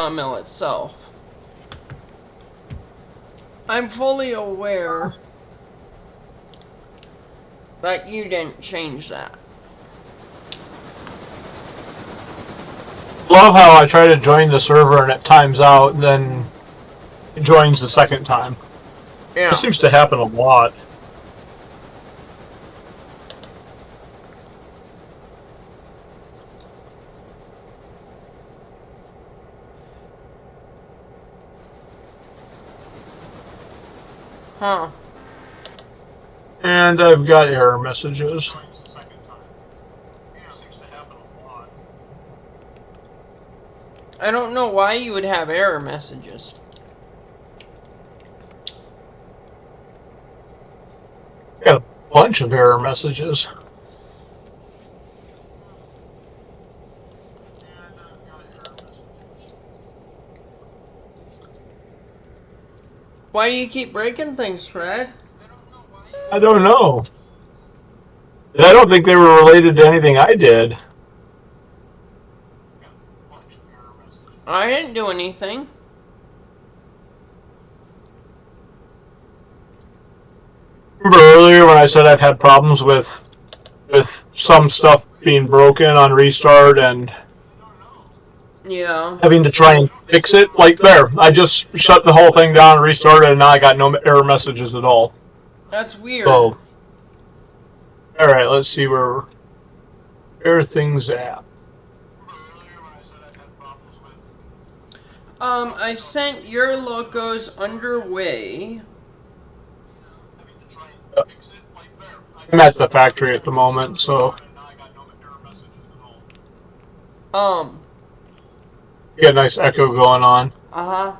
sawmill itself. I'm fully aware that you didn't change that. Love how I try to join the server and it times out and then it joins the second time. Yeah. This seems to happen a lot. Huh. And I've got error messages. I don't know why you would have error messages. Got a bunch of error messages. Why do you keep breaking things, Fred? I don't know. I don't think they were related to anything I did. I didn't do anything. Remember earlier when I said I've had problems with some stuff being broken on restart and Yeah. having to try and fix it? Like there, I just shut the whole thing down and restarted and now I got no error messages at all. That's weird. So, alright, let's see where are things at. I sent your locos underway. I'm at the factory at the moment, so you got a nice echo going on. Uh-huh.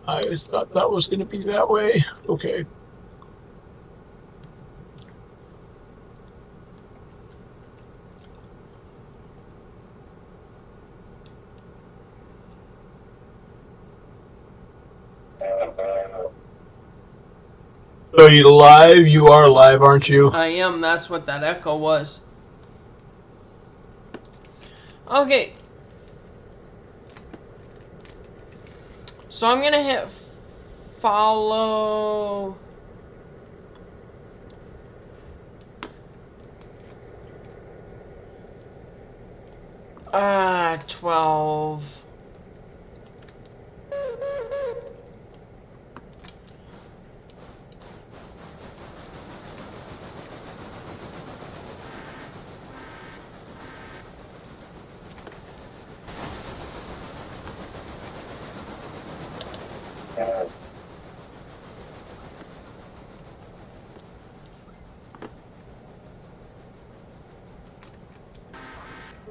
I thought that was going to be that way. Okay. So you live? You are live, aren't you? I am. That's what that echo was. Okay. So I'm gonna hit follow. Ah, 12.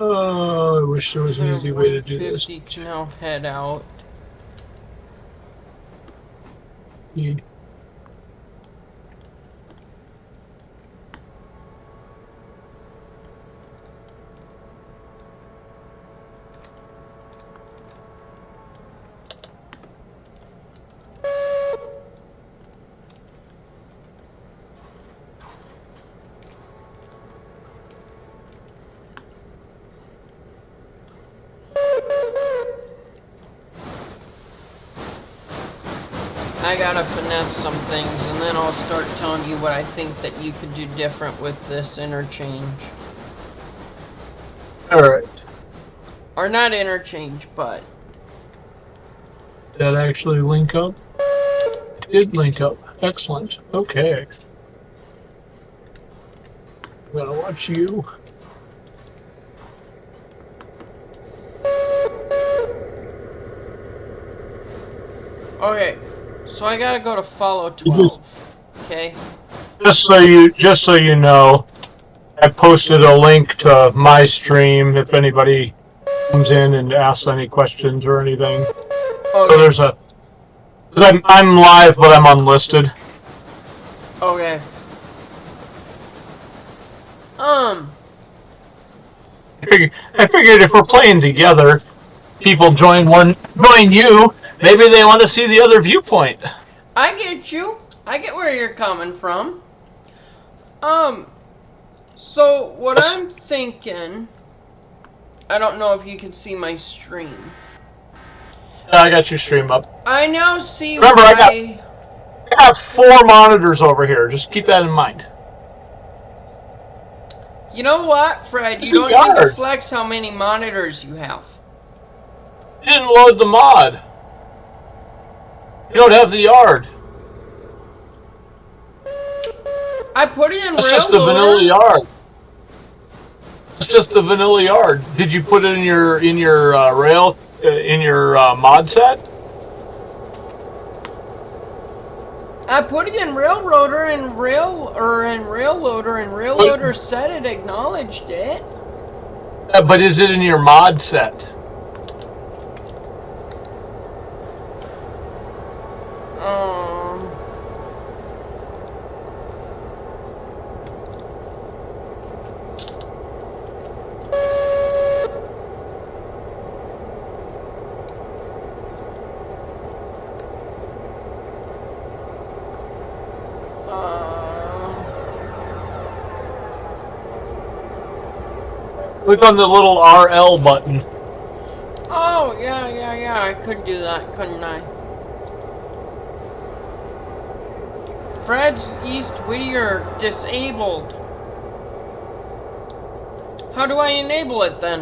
I wish there was an easy way to do this. 50 to now head out. I gotta finesse some things, and then I'll start telling you what I think that you could do different with this interchange. Alright. Or not interchange, but... Did that actually link up? It did link up. Excellent. Okay. I'm gonna watch you. Okay. So I gotta go to follow 12, okay? Just so you know, I posted a link to my stream if anybody comes in and asks any questions or anything. Okay. So there's a, I'm live, but I'm unlisted. Okay. I figured if we're playing together, people join you. Maybe they want to see the other viewpoint. I get you. I get where you're coming from. So what I'm thinking I don't know if you can see my stream. I got your stream up. I now see Remember, why... I got 4 monitors over here. Just keep that in mind. You know what, Fred? You don't need to flex how many monitors you have. You didn't load the mod. You don't have the yard. I put it in That's Railloader. just the vanilla yard. It's just the vanilla yard. Did you put it in your mod set? I put it in Railroader and Railloader, and Railloader said it acknowledged it. Yeah, but is it in your mod set? Click on the little RL button. Oh, yeah, I could do that, couldn't I? Fred's East Whittier disabled. How do I enable it then?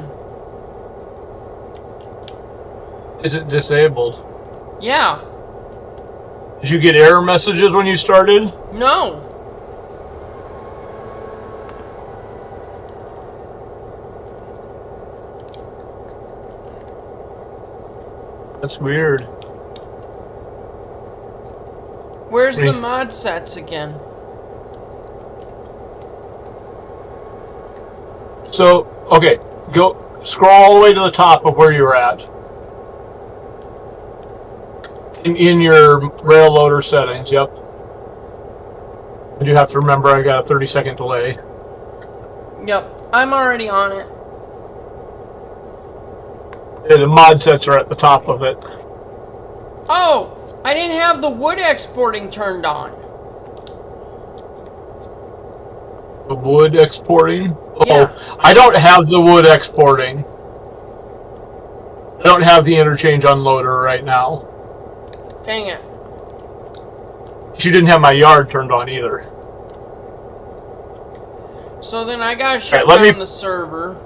Is it disabled? Yeah. Did you get error messages when you started? No. That's weird. Where's the mod sets again? So, okay, go scroll all the way to the top of where you were at. In your Railloader settings, yep. And you have to remember I got a 30-second delay. Yep, I'm already on it. Yeah, the mod sets are at the top of it. Oh! I didn't have the wood exporting turned on. The wood exporting? Yeah. Oh, I don't have the wood exporting. I don't have the interchange unloader right now. Dang it. She didn't have my yard turned on either. So then I gotta shut down the server.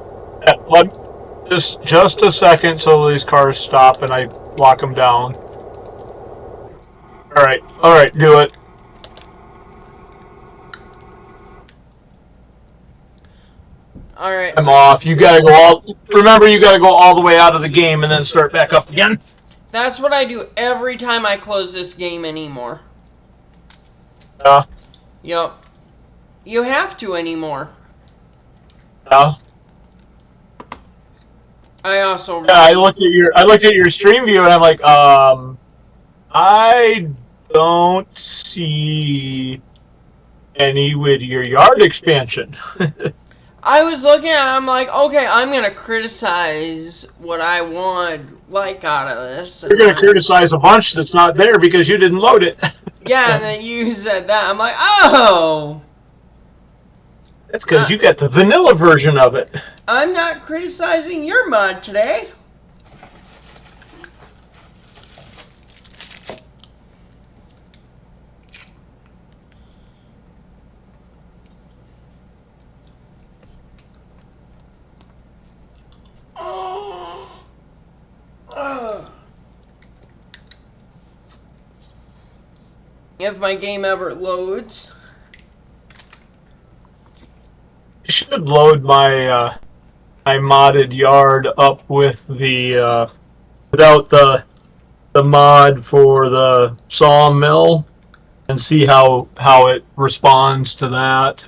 Just a second till these cars stop and I lock them down. Alright, do it. Alright. I'm off. You gotta go remember, you gotta go all the way out of the game and then start back up again. That's what I do every time I close this game anymore. Yup. You have to anymore. Yeah. I also... Yeah, I looked at your stream view and I'm like, I don't see any with your yard expansion. I was looking at it, I'm like, okay, I'm going to criticize what I want, like, out of this. You're going to criticize a bunch that's not there because you didn't load it. Yeah, and then you said that. I'm like, oh! That's because you got the vanilla version of it. I'm not criticizing your mod today. If my game ever loads. You should load my my modded yard up with the without the mod for the sawmill and see how it responds to that.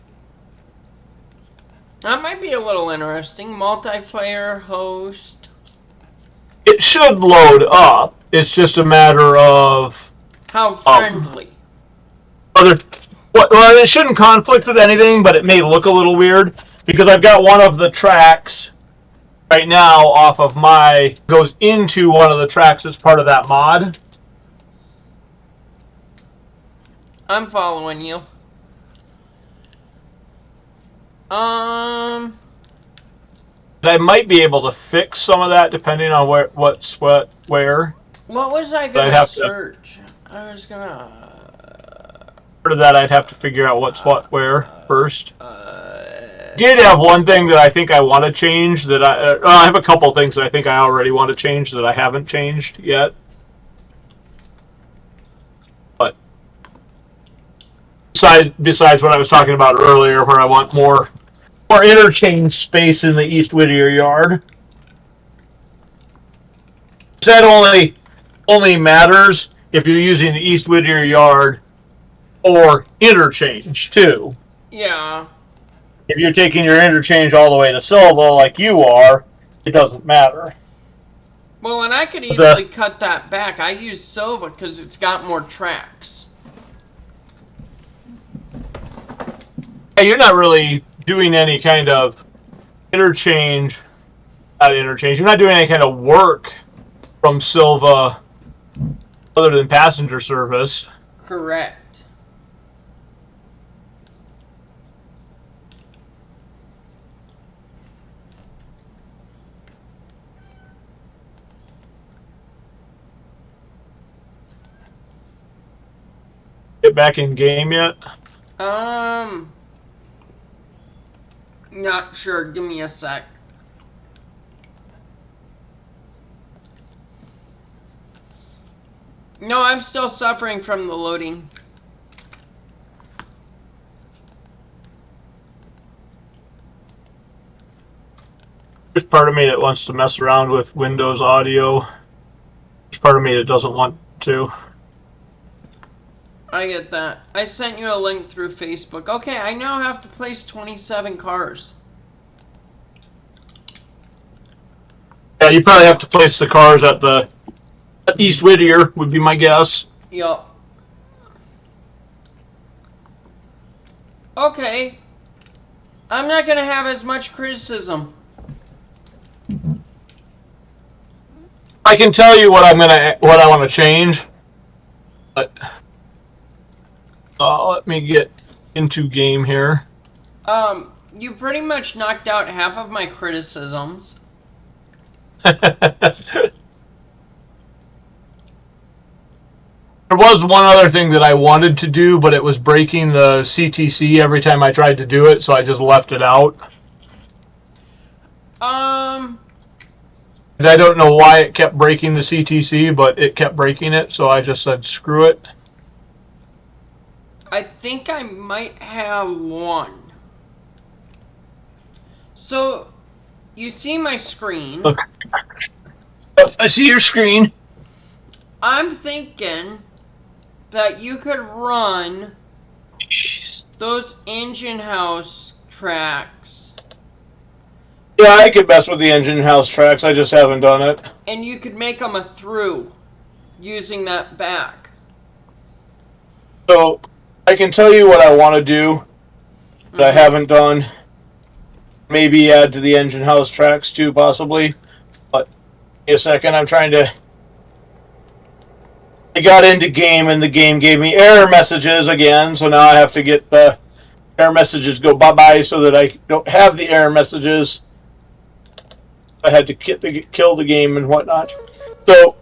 That might be a little interesting. Multiplayer host. It should load up. It's just a matter of how friendly. Well, it shouldn't conflict with anything, but it may look a little weird because I've got one of the tracks right now off of goes into one of the tracks that's part of that mod. I'm following you. I might be able to fix some of that depending on what's where. What was I I'd gonna have search? I was gonna. For that, I'd have to figure out what's what where first. Did have one thing that I think I want to change that I have a couple things that I think I already want to change that I haven't changed yet. But besides what I was talking about earlier, where I want more interchange space in the East Whittier yard. That only matters if you're using the East Whittier yard or interchange too. Yeah. If you're taking your interchange all the way to Silva like you are, it doesn't matter. Well, and I could easily cut that back. I use Silva because it's got more tracks. Yeah, you're not really doing any kind of interchange. Not interchange. You're not doing any kind of work from Silva other than passenger service. Correct. Get back in game yet? Not sure. Give me a sec. No, I'm still suffering from the loading. There's part of me that wants to mess around with Windows audio. There's part of me that doesn't want to. I get that. I sent you a link through Facebook. Okay, I now have to place 27 cars. Yeah, you probably have to place the cars at East Whittier, would be my guess. Yup. Okay. I'm not gonna have as much criticism. I can tell you what I want to change, but let me get into game here. You pretty much knocked out half of my criticisms. There was one other thing that I wanted to do, but it was breaking the CTC every time I tried to do it, so I just left it out. And I don't know why it kept breaking the CTC, but it kept breaking it, so I just said screw it. I think I might have one. So, you see my screen. Look. I see your screen. I'm thinking that you could run those engine house tracks. Yeah, I could mess with the engine house tracks. I just haven't done it. And you could make them a through using that back. So, I can tell you what I want to do that I haven't done. Maybe add to the engine house tracks too, possibly. But, in a second, I'm trying to... I got into game and the game gave me error messages again, so now I have to get the error messages go bye-bye so that I don't have the error messages. I had to kill the game and whatnot. So,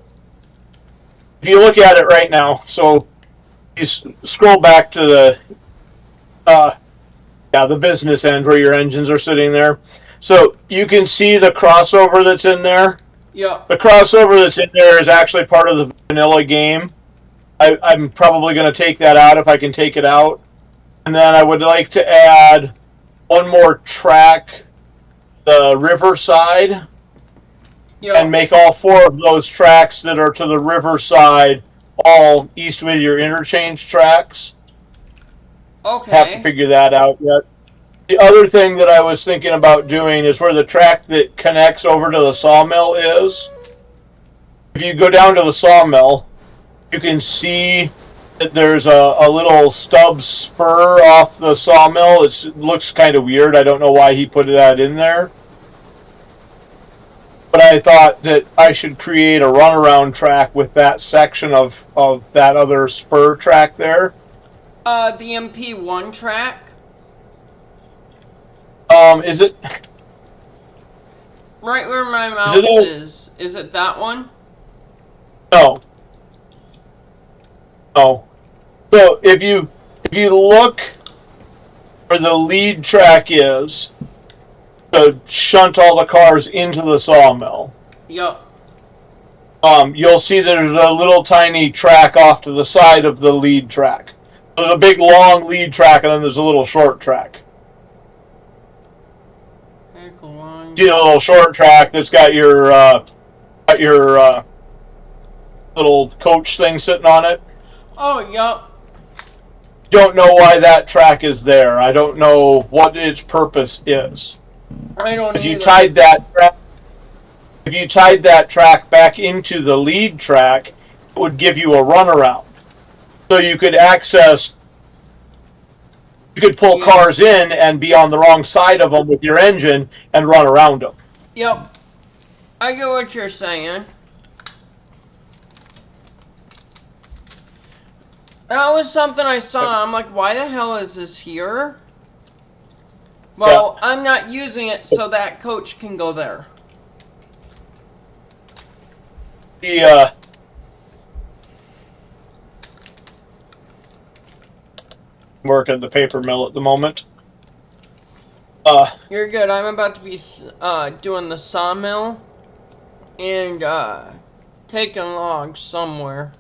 if you look at it right now, so you scroll back to the the business end where your engines are sitting there. So you can see the crossover that's in there. Yeah. The crossover that's in there is actually part of the vanilla game. I'm probably going to take that out if I can take it out. And then I would like to add one more track, the riverside, and make all 4 of those tracks that are to the riverside all East Whittier interchange tracks. Okay. Have to figure that out yet. The other thing that I was thinking about doing is where the track that connects over to the sawmill is. If you go down to the sawmill, you can see that there's a little stub spur off the sawmill. It looks kind of weird. I don't know why he put that in there. But I thought that I should create a runaround track with that section of that other spur track there. The MP1 track? Is it? Right where my mouse is. Is it that one? No. No. So if you look where the lead track is to shunt all the cars into the sawmill. Yup. You'll see that there's a little tiny track off to the side of the lead track. There's a big long lead track and then there's a little short track. See a little short track that's got your little coach thing sitting on it? Oh, yup. Don't know why that track is there. I don't know what its purpose is. I don't If either. If you tied that track back into the lead track, it would give you a runaround. So you could pull cars in and be on the wrong side of them with your engine and run around them. Yep. I get what you're saying. That was something I saw. I'm like, why the hell is this here? Well, yeah. I'm not using it so that coach can go there. I'm working the paper mill at the moment. You're good. I'm about to be doing the sawmill and taking logs somewhere.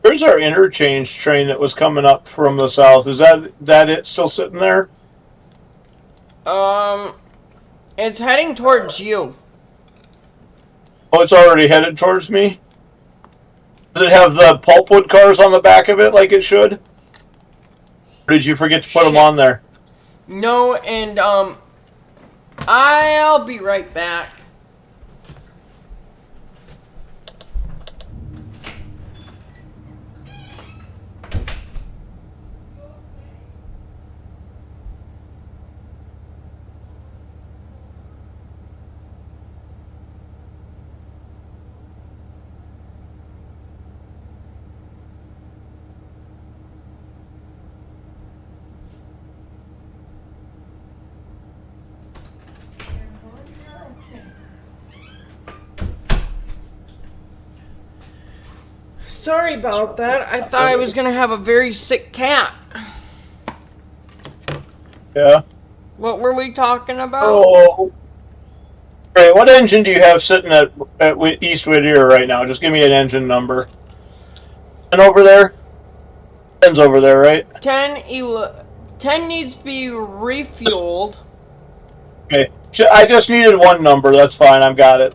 Where's our interchange train that was coming up from the south? Is that it still sitting there? It's heading towards you. Oh, it's already headed towards me? Does it have the pulpwood cars on the back of it like it should? Or did you forget to put them on there? No, and I'll be right back. Sorry about that. I thought I was going to have a very sick cat. Yeah. What were we talking about? Oh. Great. What engine do you have sitting at East Whittier right now? Just give me an engine number. And over there? 10's over there, right? 10 needs to be refueled. Okay. I just needed one number. That's fine. I've got it.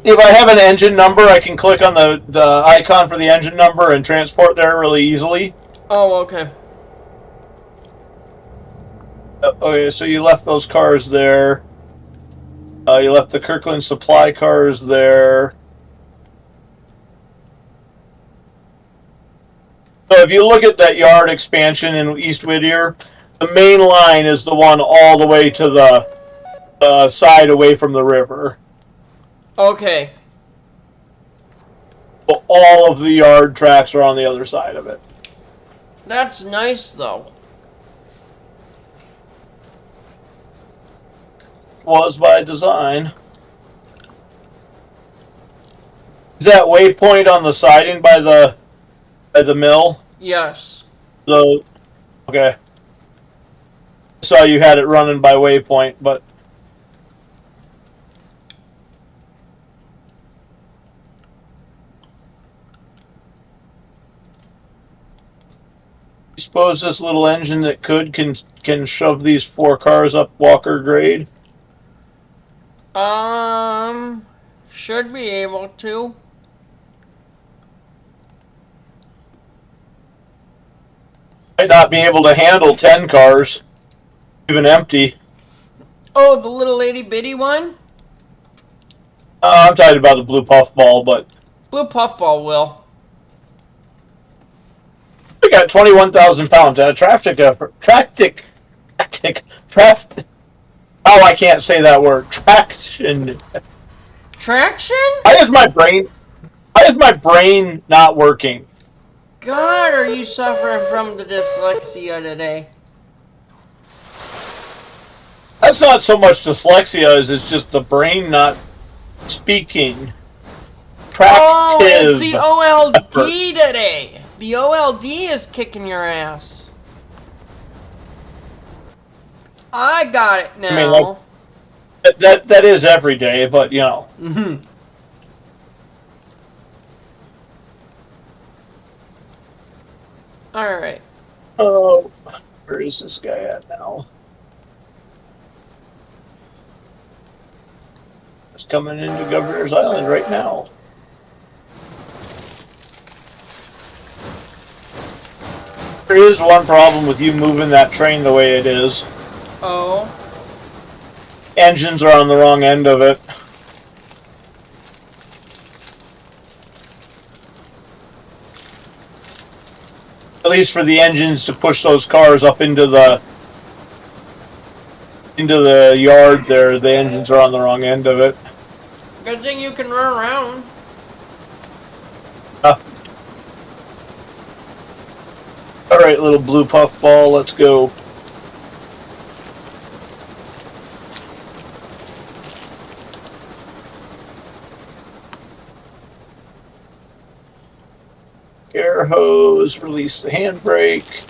If I have an engine number, I can click on the icon for the engine number and transport there really easily. Oh, okay. Okay, so you left those cars there. You left the Kirkland supply cars there. So if you look at that yard expansion in East Whittier, the main line is the one all the way to the side away from the river. Okay. So all of the yard tracks are on the other side of it. That's nice, though. Was by design. Is that waypoint on the siding by the mill? Yes. So, okay. I saw you had it running by waypoint, but I suppose this little engine that can shove these 4 cars up Walker grade. Should be able to. Might not be able to handle 10 cars, even empty. Oh, the little itty bitty one? I'm talking about the blue puffball, but Blue puffball will. we got 21,000 pounds. Traffic. Oh, I can't say that word. Traction. Traction? Why is my brain not working? God, are you suffering from the dyslexia today? That's not so much dyslexia as it's just the brain not speaking. Oh, it's Tractive the OLD effort. today. The OLD is kicking your ass. I got it now. I mean, like, that is every day, but you know. Mm-hmm. Alright. Oh, where is this guy at now? It's coming into Governor's Island right now. There is one problem with you moving that train the way it is. Oh. Engines are on the wrong end of it. At least for the engines to push those cars up into the yard there, the engines are on the wrong end of it. Good thing you can run around. Alright, little blue puffball, let's go. Air hose, release the handbrake.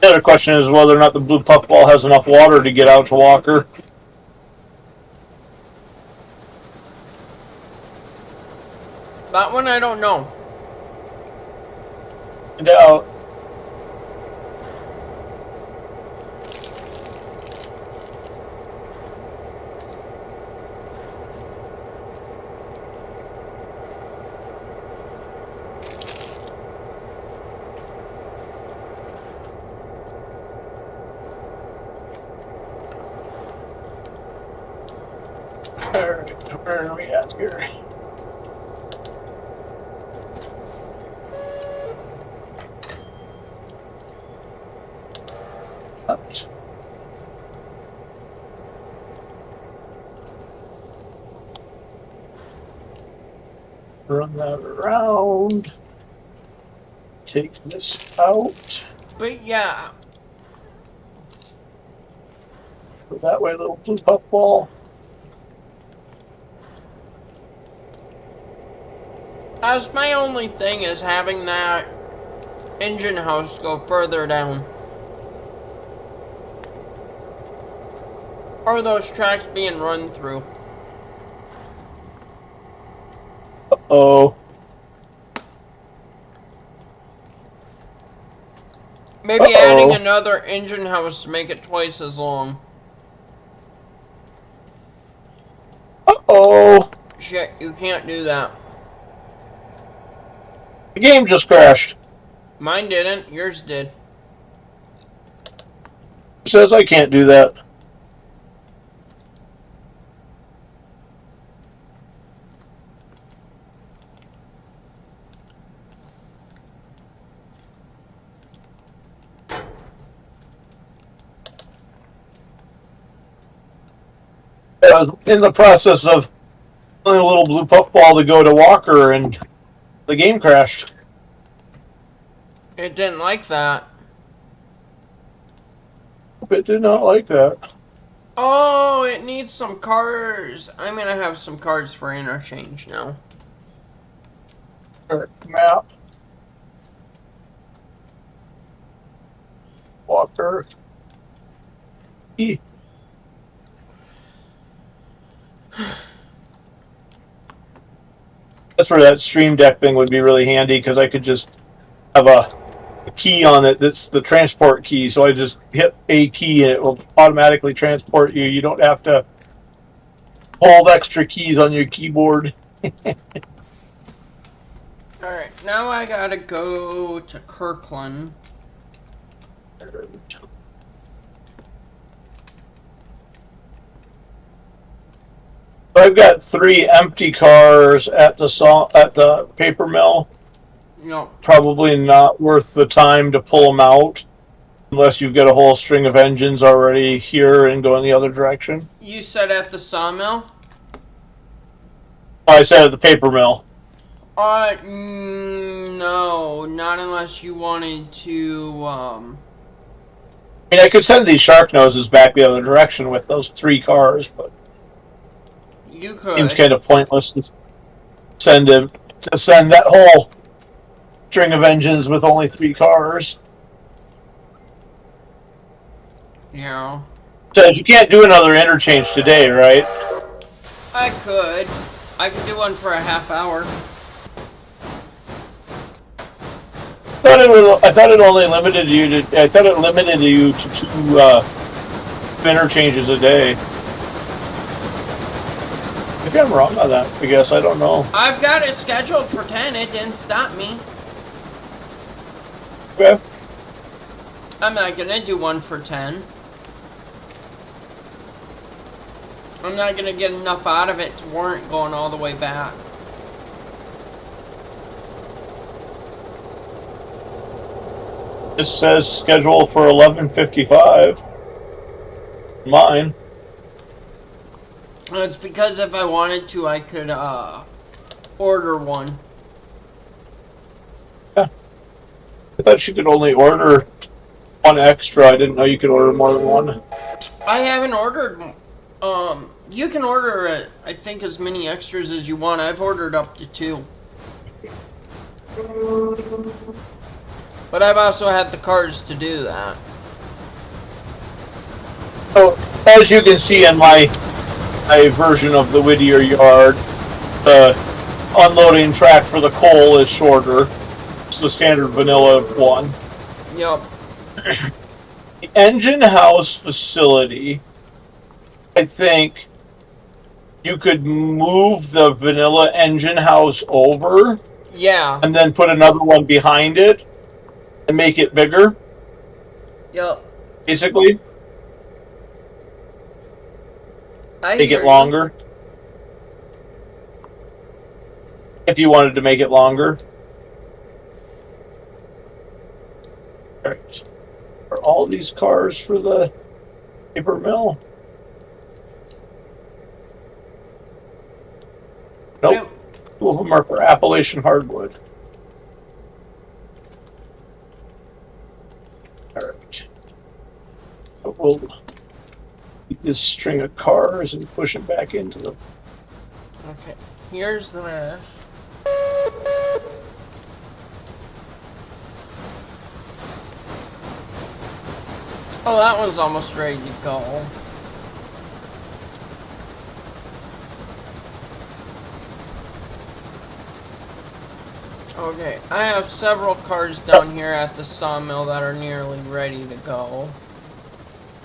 The other question is whether or not the blue puffball has enough water to get out to Walker. That one I don't know. And out. Alright, where are we at here? Oops. Run that around. Take this out. But yeah. Go that way, little blue puffball. That's my only thing is having that engine house go further down. Or those tracks being run through. Uh-oh. Maybe adding another engine house to make it twice as long. Uh-oh. Shit, you can't do that. The game just crashed. Mine didn't, yours did. It says I can't do that. I was in the process of telling a little blue puffball to go to Walker and the game crashed. It didn't like that. It did not like that. Oh, it needs some cars. I'm gonna have some cards for interchange now. Map. Walker. E. That's where that stream deck thing would be really handy because I could just have a key on it that's the transport key. So I just hit a key and it will automatically transport you. You don't have to hold extra keys on your keyboard. Alright, now I gotta go to Kirkland. I've got 3 empty cars at the paper mill. No. Probably not worth the time to pull them out Unless you've got a whole string of engines already here and going the other direction. You said at the sawmill? I said at the paper mill. No, not unless you wanted to, I mean, I could send these shark noses back the other direction with those 3 cars, but you could. seems kind of pointless to send that whole string of engines with only 3 cars. Yeah. Says you can't do another interchange today, right? I could. I could do one for a half hour. I thought it only limited you to. I thought it limited you to 2 interchanges a day. Maybe I'm wrong on that. I guess I don't know. I've got it scheduled for 10. It didn't stop me. Okay. I'm not gonna do one for 10. I'm not gonna get enough out of it to warrant going all the way back. This says schedule for 11:55. Mine. It's because if I wanted to, I could order one. Yeah. I thought you could only order 1 extra. I didn't know you could order more than 1. I haven't ordered. You can order, I think, as many extras as you want. I've ordered up to 2. But I've also had the cars to do that. So, as you can see in my version of the Whittier yard, the unloading track for the coal is shorter. It's the standard vanilla one. Yep. The engine house facility, I think you could move the vanilla engine house over. Yeah. And then put another one behind it and make it bigger. Yep. Basically. Make it longer. If you wanted to make it longer. Alright. Are all these cars for the paper mill? Nope. 2 of them are for Appalachian hardwood. Alright. So we'll keep this string of cars and push it back into them. Okay. Here's the rest. Oh, that one's almost ready to go. Okay, I have several cars down here at the sawmill that are nearly ready to go.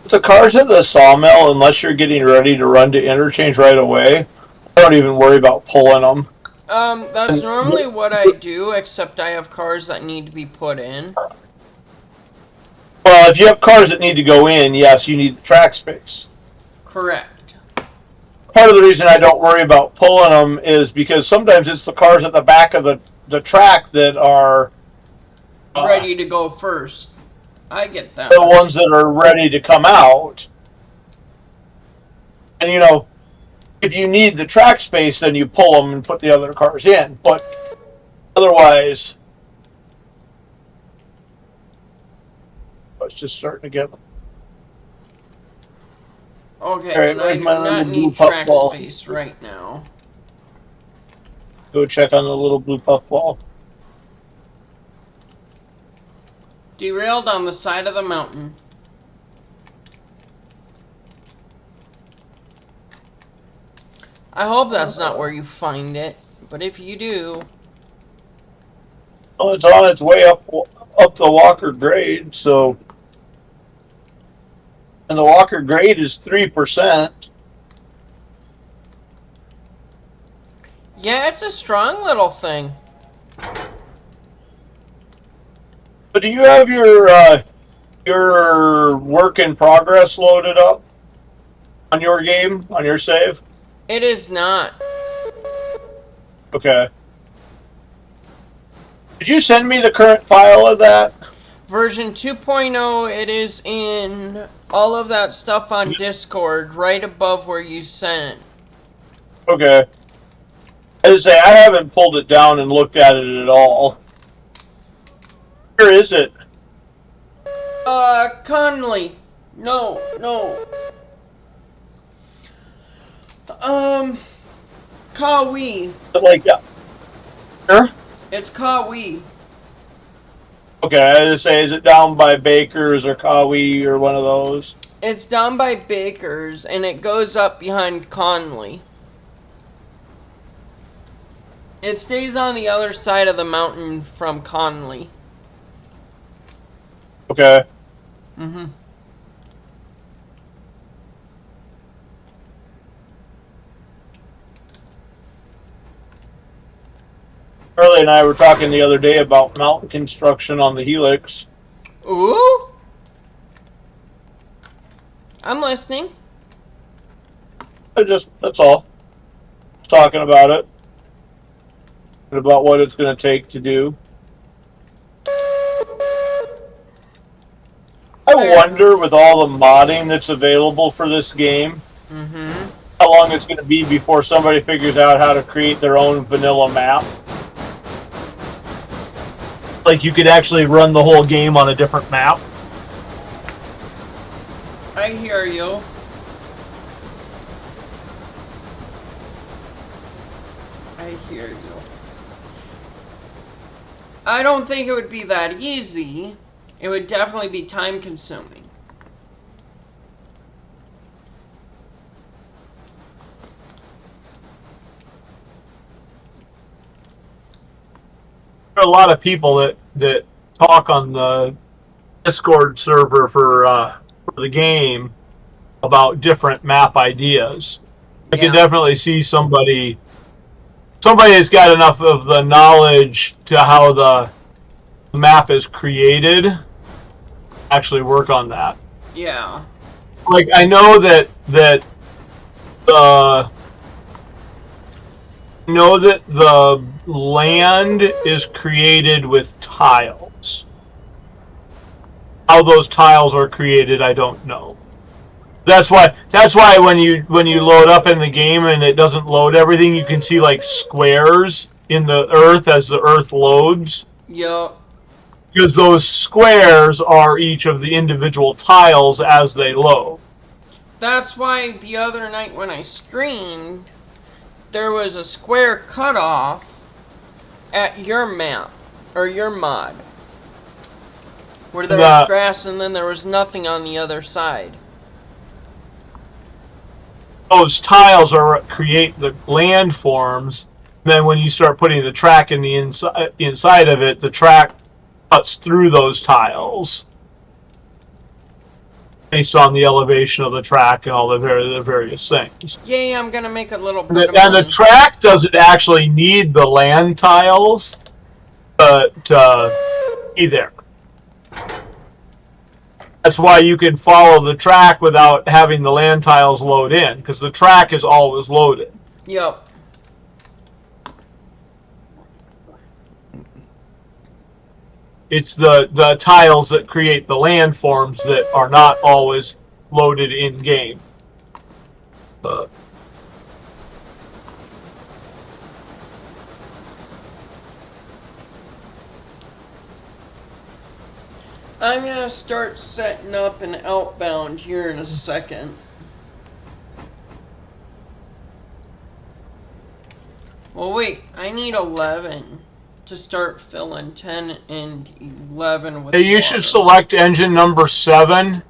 The cars at the sawmill, unless you're getting ready to run to interchange right away, I don't even worry about pulling them. That's normally what I do, except I have cars that need to be put in. Well, if you have cars that need to go in, yes, you need the track space. Correct. Part of the reason I don't worry about pulling them is because sometimes it's the cars at the back of the track that are ready to go first. I get that. The ones that are ready to come out. And you know, if you need the track space, then you pull them and put the other cars in. But otherwise, it's just starting to get. Okay, right, and I do not need track space right now. Go check on the little blue puffball. Derailed on the side of the mountain. I hope that's not where you find it, but if you do... Oh, it's on its way up the Walker grade, so... And the Walker grade is 3%. Yeah, it's a strong little thing. But do you have your work in progress loaded up on your game, on your save? It is not. Okay. Did you send me the current file of that? Version 2.0, it is in all of that stuff on Discord, right above where you sent it. Okay. As I say, I haven't pulled it down and looked at it at all. Where is it? Conley. No. Kawi. Like, here? It's Kawi. Okay, I just say, is it down by Baker's or Kawi or one of those? It's down by Baker's, and it goes up behind Conley. It stays on the other side of the mountain from Conley. Okay. Mm-hmm. Charlie and I were talking the other day about mountain construction on the Helix. Ooh? I'm listening. That's all. Just talking about it. And about what it's going to take to do. I wonder, with all the modding that's available for this game, how long it's going to be before somebody figures out how to create their own vanilla map. Like, you could actually run the whole game on a different map. I hear you. I hear you. I don't think it would be that easy. It would definitely be time consuming. There are a lot of people that talk on the Discord server for the game about different map ideas. I could definitely see somebody has got enough of the knowledge to how the map is created, actually work on that. Yeah. Like, I know that the land is created with tiles. How those tiles are created, I don't know. That's why when you load up in the game and it doesn't load everything, you can see like squares in the earth as the earth loads. Yup. Because those squares are each of the individual tiles as they load. That's why the other night when I streamed, there was a square cutoff at your map, or your mod. Where there was grass and then there was nothing on the other side. Those tiles create the landforms. Then when you start putting the track in the inside of it, the track cuts through those tiles based on the elevation of the track and all the various things. Yay, I'm gonna make a little bit of And money. the track doesn't actually need the land tiles to be there. That's why you can follow the track without having the land tiles load in, because the track is always loaded. Yup. It's the tiles that create the landforms that are not always loaded in game. I'm gonna start setting up an outbound here in a second. Well, wait, I need 11 to start filling 10 and 11 with Hey, you water. should select engine number 7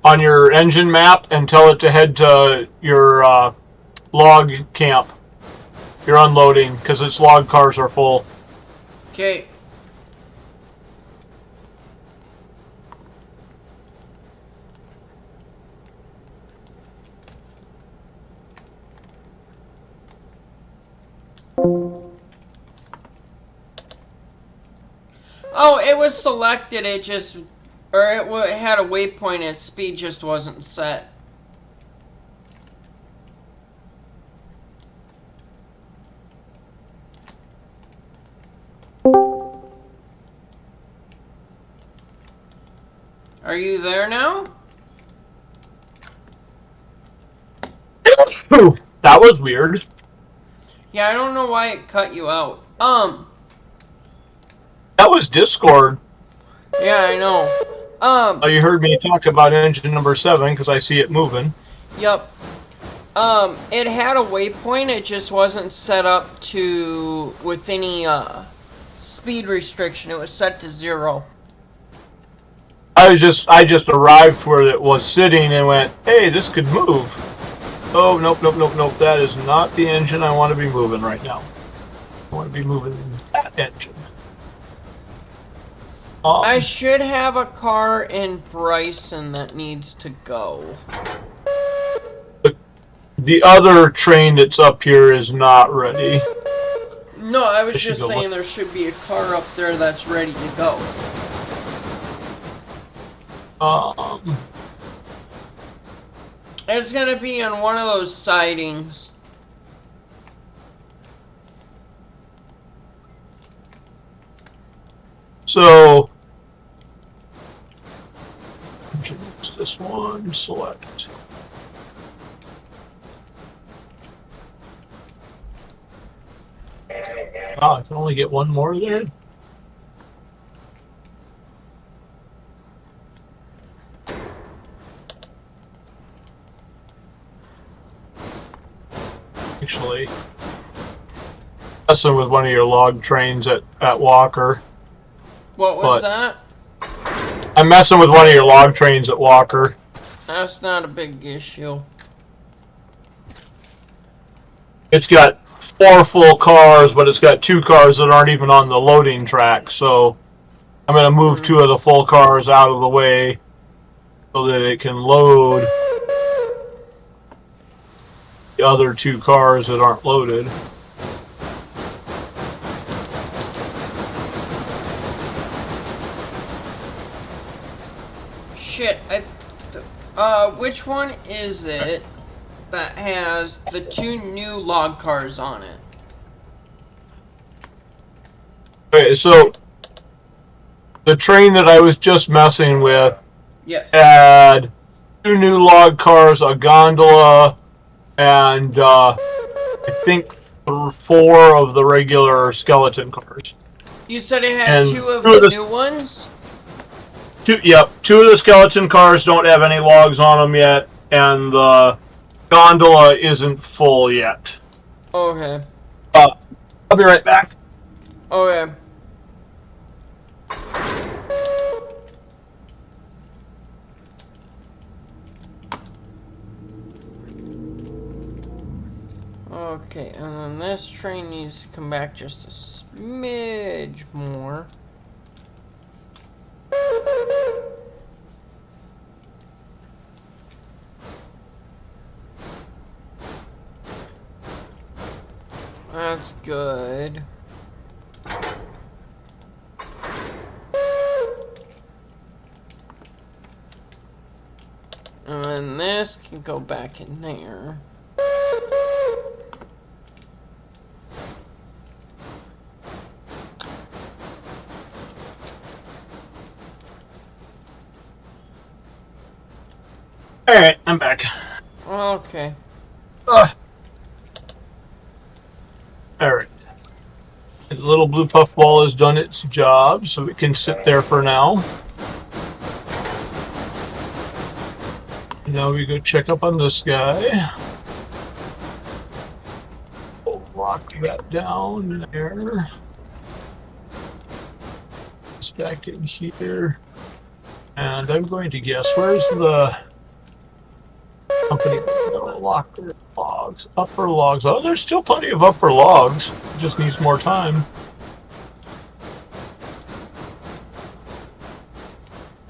on your engine map and tell it to head to your log camp. You're unloading, because its log cars are full. Okay. Oh, it was selected, it just... Or it had a waypoint, its speed just wasn't set. Are you there now? That was weird. Yeah, I don't know why it cut you out. That was Discord. Yeah, I know. Oh, you heard me talk about engine number 7 because I see it moving. Yep. It had a waypoint, it just wasn't set up to with any speed restriction. It was set to 0. I just arrived where it was sitting and went, hey, this could move. Oh, nope. That is not the engine I want to be moving right now. I want to be moving that engine. I should have a car in Bryson that needs to go. The other train that's up here is not ready. No, I was just saying there should be a car up there that's ready to go. It's gonna be on one of those sidings. So, this one, select. I can only get one more there. Actually, messing with one of your log trains at Walker. What was that? I'm messing with one of your log trains at Walker. That's not a big issue. It's got 4 full cars, but it's got 2 cars that aren't even on the loading track, so I'm going to move 2 of the full cars out of the way so that it can load the other 2 cars that aren't loaded. Shit, which one is it that has the 2 new log cars on it? Okay, so the train that I was just messing with had 2 new log cars, a gondola, and I think 4 of the regular skeleton cars. You said it had and 2 of the new ones? 2 of the skeleton cars don't have any logs on them yet, and the gondola isn't full yet. Okay. I'll be right back. Okay. Okay, and then this train needs to come back just a smidge more. That's good. And then this can go back in there. Alright, I'm back. Okay. Alright. The little blue puff ball has done its job, so it can sit there for now. Now we go check up on this guy. We'll lock that down there. It's back in here. And I'm going to guess, where's the company? Locker logs, upper logs. Oh, there's still plenty of upper logs. It just needs more time.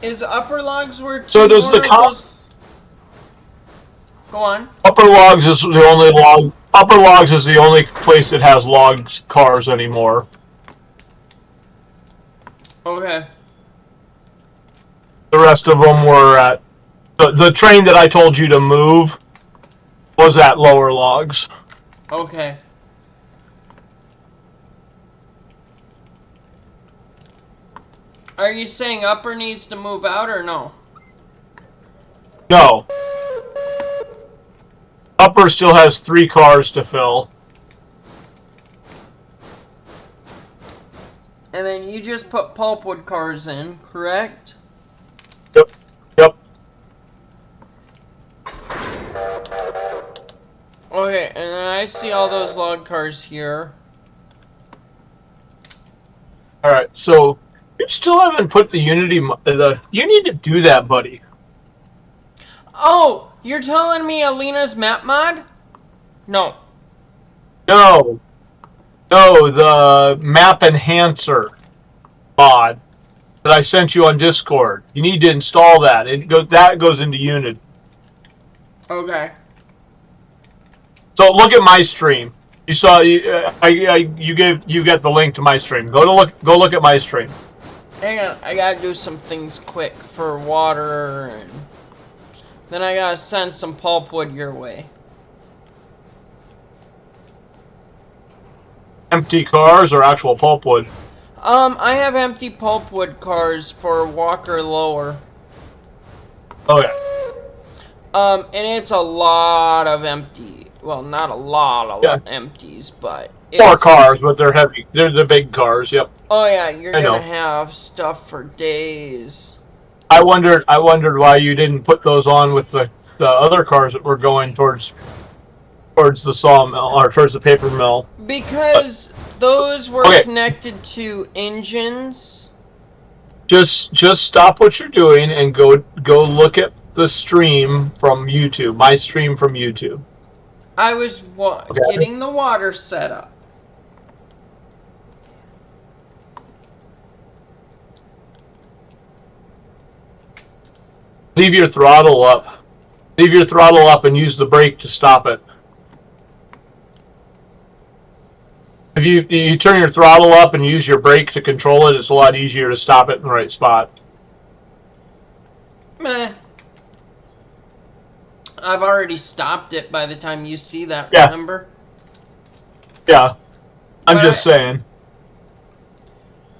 Is upper logs where 2 So does the Go on. Upper logs is the only log. Upper logs is the only place that has logs cars anymore. Okay. The rest of them were at the train that I told you to move was at lower logs. Okay. Are you saying upper needs to move out or no? No. Upper still has 3 cars to fill. And then you just put pulpwood cars in, correct? Yep. Yep. Okay, and I see all those log cars here. Alright, so you still haven't put the Unity... you need to do that, buddy. Oh, you're telling me Alina's map mod? No. No. No, the map enhancer mod that I sent you on Discord. You need to install that. That goes into Unity. Okay. So look at my stream. You saw you got the link to my stream. Go look at my stream. Hang on, I gotta do some things quick for water, and then I gotta send some pulpwood your way. Empty cars or actual pulpwood? I have empty pulpwood cars for Walker Lower. Okay. And it's a lot of empty. Well, not a lot of empties, but it's 4 cars, but they're heavy. They're the big cars. Yep. Oh yeah, you're gonna have stuff for days. I wondered why you didn't put those on with the other cars that were going towards the sawmill or towards the paper mill. Because those were connected to engines. Just stop what you're doing and go look at the stream from YouTube. My stream from YouTube. I was getting the water set up. Leave your throttle up. Leave your throttle up and use the brake to stop it. If you turn your throttle up and use your brake to control it, it's a lot easier to stop it in the right spot. Meh. I've already stopped it by the time you see that, remember? Yeah. I'm just saying.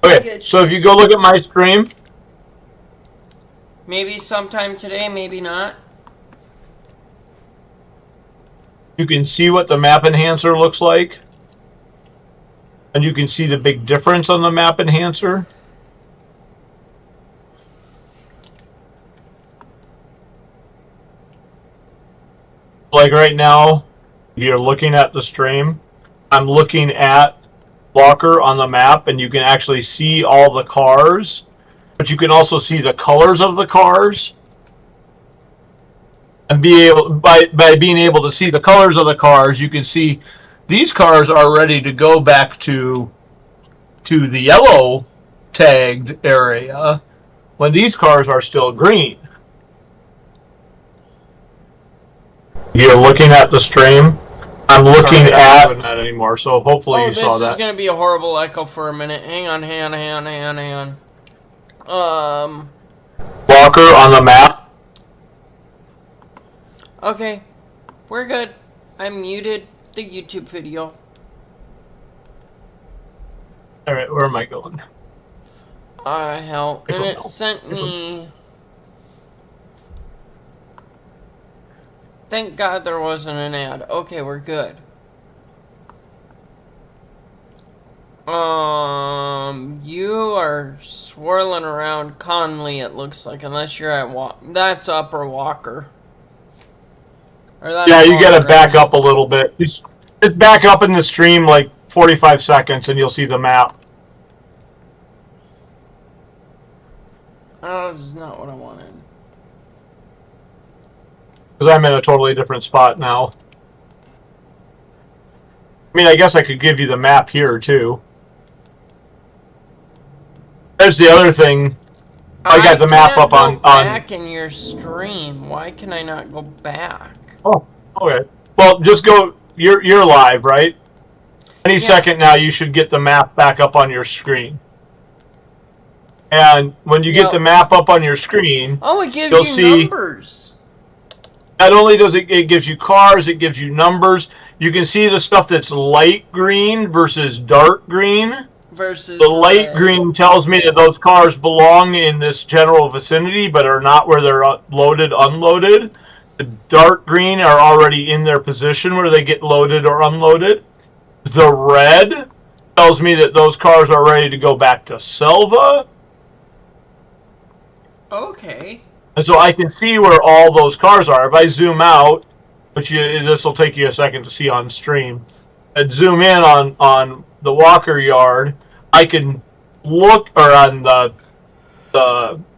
Okay, so if you go look at my stream... Maybe sometime today, maybe not. You can see what the map enhancer looks like. And you can see the big difference on the map enhancer. Like right now, if you're looking at the stream, I'm looking at Walker on the map, and you can actually see all the cars, but you can also see the colors of the cars. And by being able to see the colors of the cars, you can see these cars are ready to go back to the yellow tagged area when these cars are still green. You're looking at the stream. I'm looking at that anymore, so hopefully you saw that. Oh, this is going to be a horrible echo for a minute. Hang on. Walker on the map. Okay, we're good. I muted the YouTube video. Alright, where am I going? Hell. And it sent me... Thank God there wasn't an ad. Okay, we're good. You are swirling around Conley, it looks like, unless you're at that's Upper Walker. Yeah, you gotta back up a little bit. Just back up in the stream like 45 seconds and you'll see the map. Oh, this is not what I wanted. Because I'm in a totally different spot now. I mean, I guess I could give you the map here, too. There's the other thing. I got the map up on... back in your stream. Why can I not go back? Oh, okay. Well, just go... You're live, right? Any second now, you should get the map back up on your screen. And when you get the map up on your screen... Oh, it gives you numbers. Not only does it gives you cars, it gives you numbers. You can see the stuff that's light green versus dark green. versus the light green tells me that those cars belong in this general vicinity, but are not where they're loaded, unloaded. The dark green are already in their position where they get loaded or unloaded. The red tells me that those cars are ready to go back to Selva. Okay. And so I can see where all those cars are. If I zoom out, which this will take you a second to see on stream, and zoom in on the Walker yard, I can look, or on the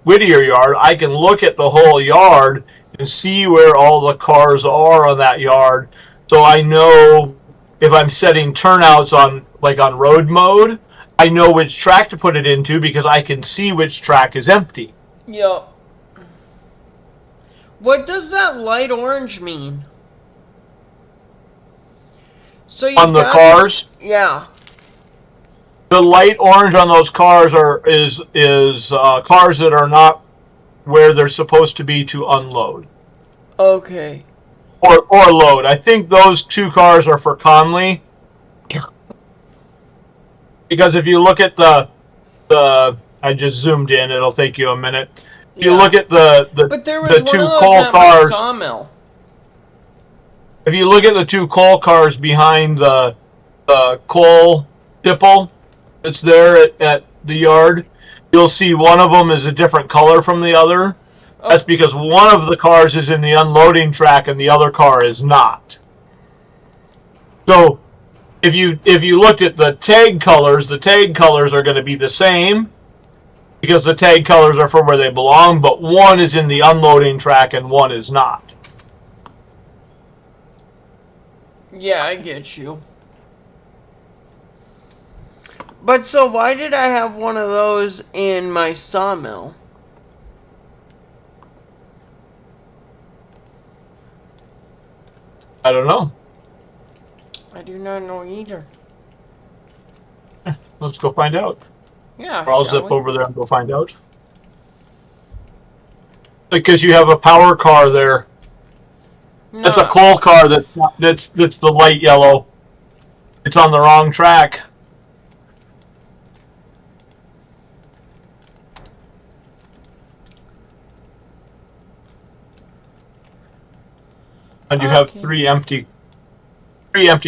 Whittier yard, I can look at the whole yard and see where all the cars are on that yard. So I know if I'm setting turnouts on road mode, I know which track to put it into because I can see which track is empty. Yep. What does that light orange mean? So On the cars? Yeah. The light orange on those cars is cars that are not where they're supposed to be to unload. Okay. Or load. I think those two cars are for Conley. Because if you look at the I just zoomed in, it'll take you a minute. If you look at but there was the two one of those coal at cars. My sawmill. If you look at the two coal cars behind the coal tipple that's there at the yard, you'll see one of them is a different color from the other. Oh. That's because one of the cars is in the unloading track and the other car is not. So if you looked at the tag colors are going to be the same because the tag colors are from where they belong, but one is in the unloading track and one is not. Yeah, I get you. But so why did I have one of those in my sawmill? I don't know. I do not know either. Let's go find out. Yeah, or I'll zip over there and go find out. Because you have a power car there. No. That's a coal car that's the light yellow. It's on the wrong track. And you have three empty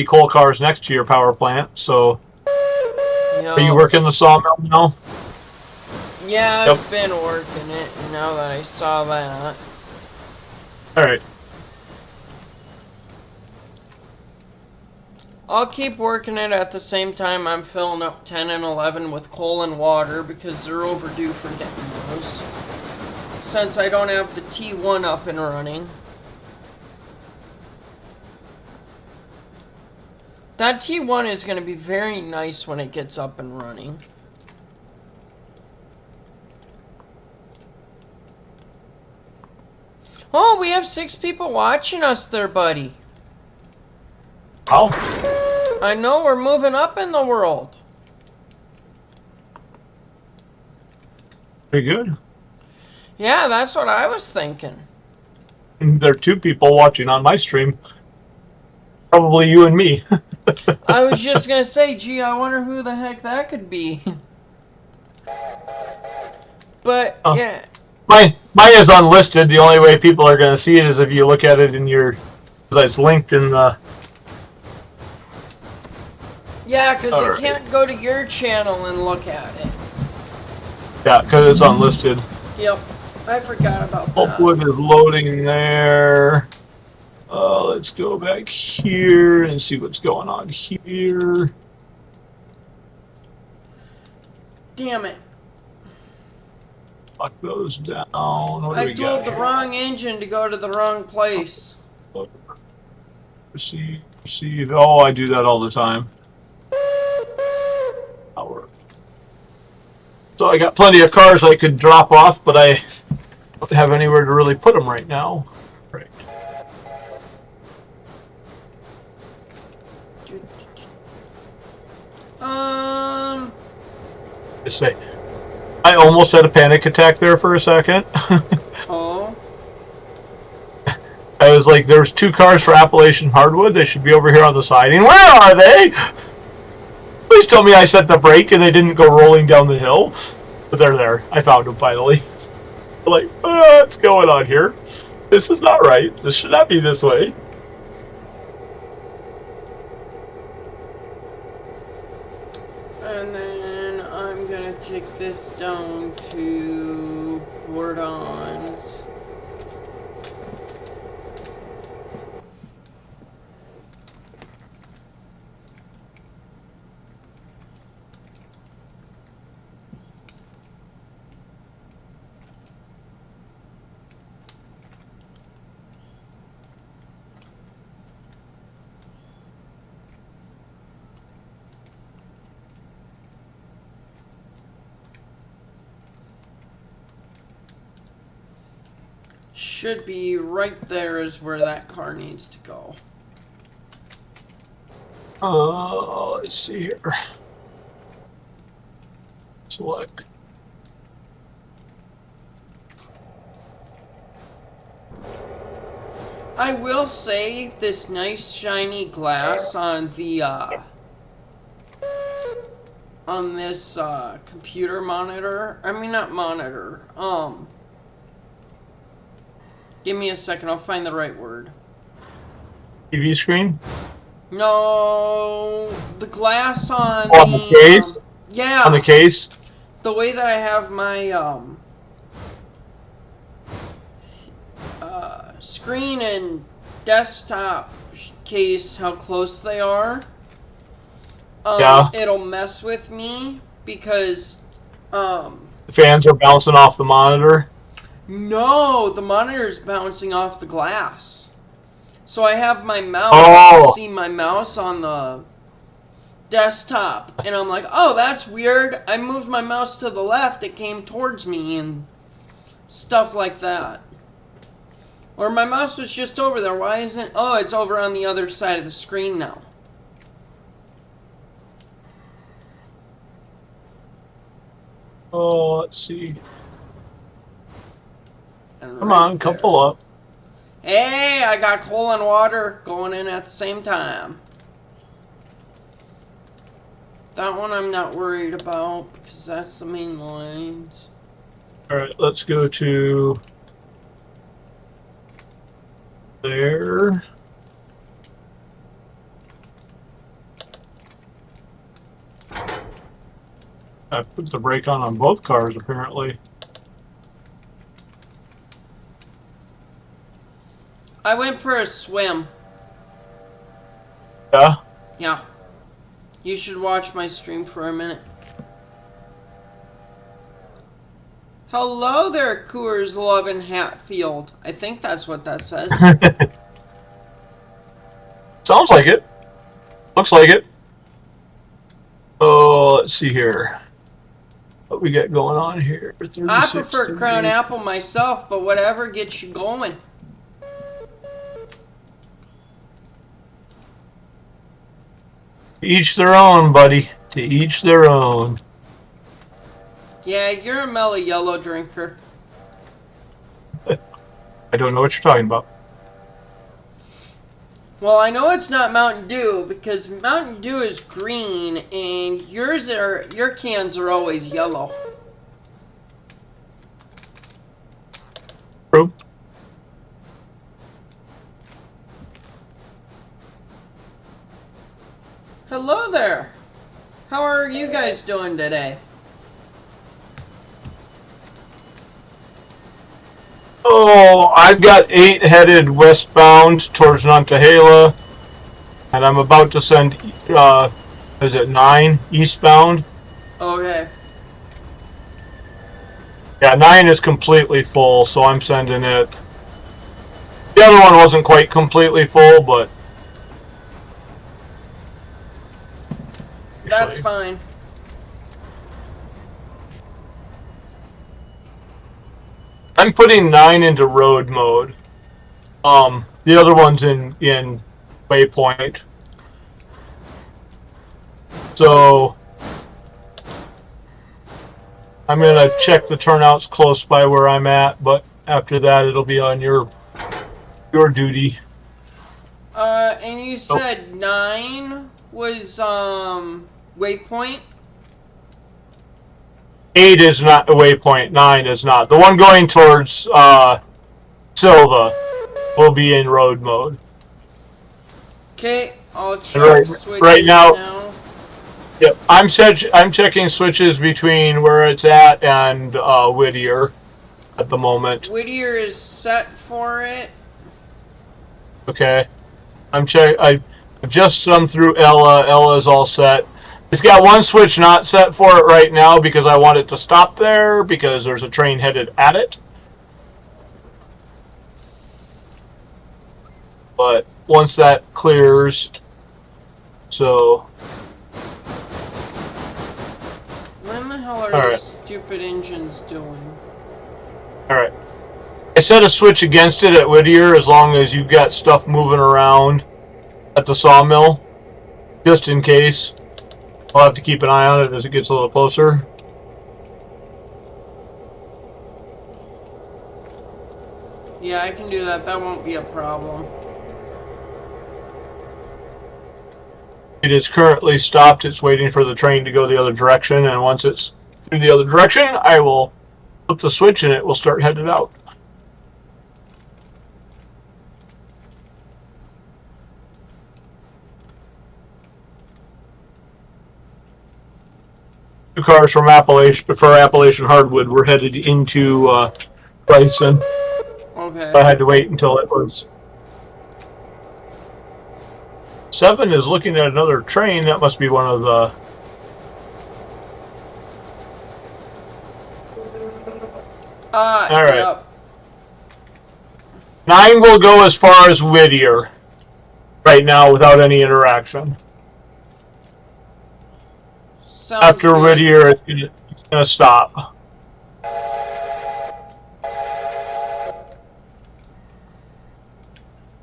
coal cars next to your power plant, so are you working the sawmill now? Yeah, I've been working it now that I saw that. Alright. I'll keep working it at the same time I'm filling up 10 and 11 with coal and water because they're overdue for getting those. Since I don't have the T1 up and running. That T1 is going to be very nice when it gets up and running. Oh, we have 6 people watching us there, buddy. Oh. I know, we're moving up in the world. Pretty good. Yeah, that's what I was thinking. There are 2 people watching on my stream. Probably you and me. I was just going to say, gee, I wonder who the heck that could be. But, yeah. Mine is unlisted. The only way people are going to see it is if you look at it in your... It's linked in the... Yeah, because you can't go to your channel and look at it. Yeah, because it's unlisted. Yep. I forgot about that. Pulpwood is loading there. Let's go back here and see what's going on here. Damn it. Lock those down. I told the wrong engine to go to the wrong place. Receive. Oh, I do that all the time. So I got plenty of cars I could drop off, but I don't have anywhere to really put them right now. Right. Just say, I almost had a panic attack there for a second. Oh. I was like, there's 2 cars for Appalachian Hardwood. They should be over here on the siding. Where are they? Please tell me I set the brake and they didn't go rolling down the hill. But they're there. I found them finally. I'm like, what's going on here? This is not right. This should not be this way. And then I'm gonna take this down to Gordon's. Should be right there is where that car needs to go. Let's see here. Select. I will say this nice shiny glass on the on this computer monitor. I mean, not monitor. Give me a second. I'll find the right word. TV screen? No, the glass on the case? Yeah. On the case? The way that I have my screen and desktop case, how close they are. Yeah. It'll mess with me because the fans are bouncing off the monitor. No, the monitor's bouncing off the glass. So I have my mouse. Oh. I see my mouse on the desktop, and I'm like, oh, that's weird. I moved my mouse to the left, it came towards me, and stuff like that. Or my mouse was just over there. Why isn't... Oh, it's over on the other side of the screen now. Oh, let's see. And Come right on, there. couple up. Hey, I got coal and water going in at the same time. That one I'm not worried about because that's the main lines. Alright, let's go to there. I put the brake on both cars apparently. I went for a swim. Yeah? Yeah. You should watch my stream for a minute. Hello there, Coors Love in Hatfield. I think that's what that says. Sounds like it. Looks like it. Oh, let's see here. What we got going on here? I prefer Crown Apple myself, but whatever gets you going. To each their own, buddy. To each their own. Yeah, you're a mellow yellow drinker. I don't know what you're talking about. Well, I know it's not Mountain Dew because Mountain Dew is green and your cans are always yellow. True. Hello there. How are you guys doing today? Oh, I've got 8 headed westbound towards Nantahala, and I'm about to send, is it 9 eastbound? Okay. Yeah, 9 is completely full, so I'm sending it. The other one wasn't quite completely full, but... That's fine. I'm putting 9 into road mode. The other one's in waypoint. So I'm gonna check the turnouts close by where I'm at, but after that it'll be on your duty. And you said 9 was waypoint? 8 is not a waypoint. 9 is not. The one going towards Silva will be in road mode. Okay, I'll check switches right now. Yep, I'm checking switches between where it's at and Whittier at the moment. Whittier is set for it. Okay, I've just thumbed through Ella. Ella's all set. It's got one switch not set for it right now because I want it to stop there because there's a train headed at it. But once that clears, so. When the hell are these stupid engines doing? Alright. I set a switch against it at Whittier as long as you've got stuff moving around at the sawmill, just in case. I'll have to keep an eye on it as it gets a little closer. Yeah, I can do that. That won't be a problem. It is currently stopped. It's waiting for the train to go the other direction, and once it's through the other direction, I will flip the switch and it will start headed out. Two cars from Appalachian Hardwood were headed into Bryson. Okay. I had to wait until it was. 7 is looking at another train. That must be one of the. All right. Yep. 9 will go as far as Whittier right now without any interaction. Sounds After good. Whittier, it's gonna stop.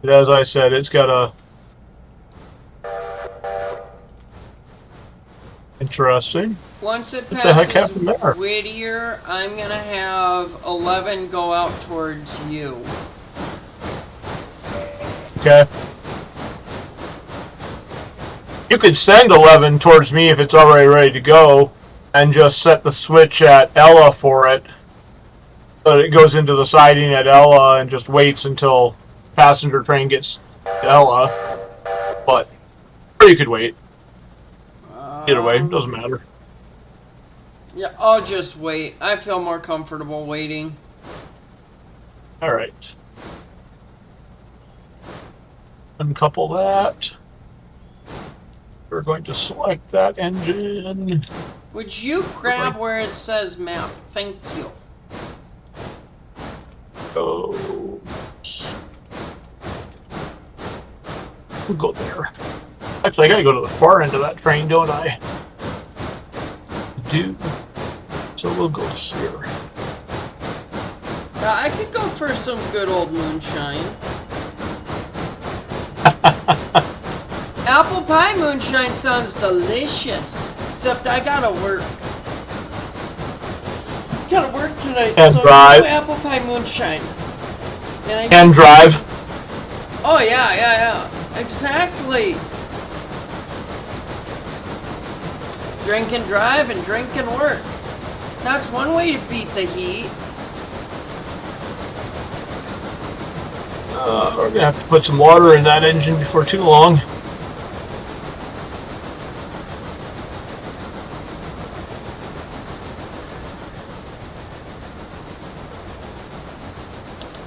But as I said, it's got a. Interesting. Once it What the heck passes happened there? Whittier, I'm gonna have 11 go out towards you. Okay. You could send 11 towards me if it's already ready to go, and just set the switch at Ella for it. So it goes into the siding at Ella and just waits until passenger train gets to Ella. But, or you could wait. Either way, it doesn't matter. Yeah, I'll just wait. I feel more comfortable waiting. Alright. Uncouple that. We're going to select that engine. Would you grab where it says map? Thank you. Go. We'll go there. Actually, I gotta go to the far end of that train, don't I? Do. So we'll go here. I could go for some good old moonshine. Apple pie moonshine sounds delicious. Except I gotta work. Gotta work tonight, And so drive. no apple pie moonshine. And drive. Oh yeah. Exactly. Drink and drive and drink and work. That's one way to beat the heat. We're gonna have to put some water in that engine before too long.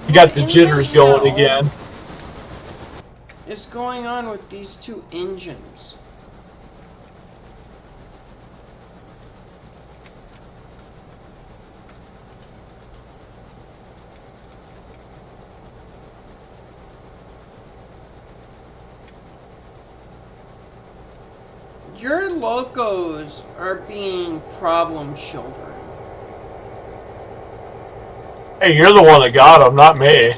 You got the jitters going again. What's going on with these two engines? Your locos are being problem children. Hey, you're the one that got them, not me.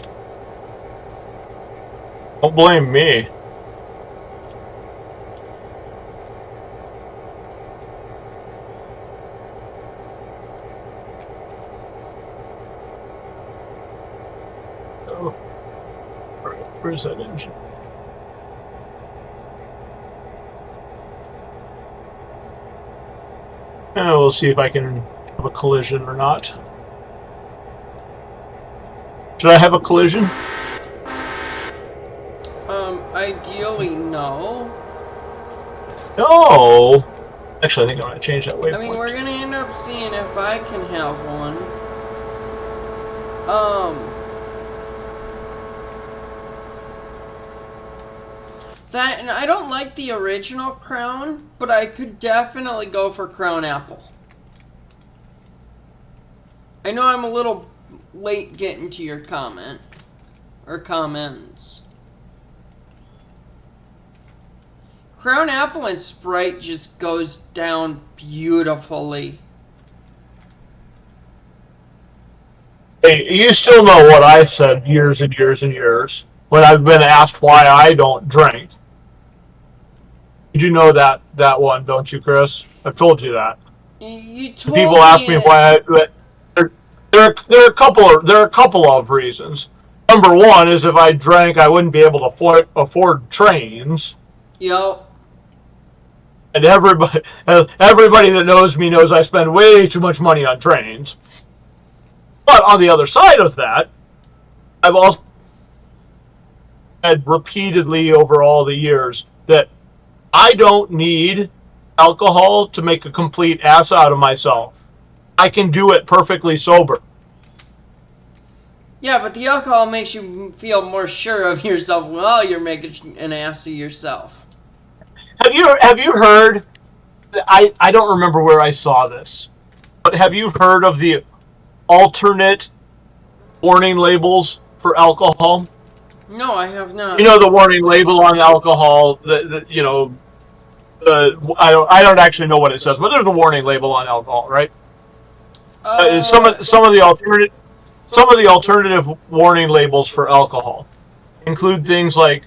Don't blame me. Oh. Where's that engine? And we'll see if I can have a collision or not. Should I have a collision? Ideally, no. No! Actually, I think I'm going to change that waypoint. I mean, we're gonna end up seeing if I can have one. And I don't like the original crown, but I could definitely go for crown apple. I know I'm a little late getting to your comment. Or comments. Crown apple and Sprite just goes down beautifully. Hey, you still know what I've said years and years and years when I've been asked why I don't drink. You do know that one, don't you, Chris? I've told you that. You told People ask me why. There are a couple of reasons. Number one is if I drank, I wouldn't be able to afford trains. Yep. And everybody that knows me knows I spend way too much money on trains. But on the other side of that, I've also said repeatedly over all the years that I don't need alcohol to make a complete ass out of myself. I can do it perfectly sober. Yeah, but the alcohol makes you feel more sure of yourself while you're making an ass of yourself. Have you heard? I don't remember where I saw this, but have you heard of the alternate warning labels for alcohol? No, I have not. You know the warning label on alcohol. I don't actually know what it says, but there's a warning label on alcohol, right? Some of the alternative warning labels for alcohol include things like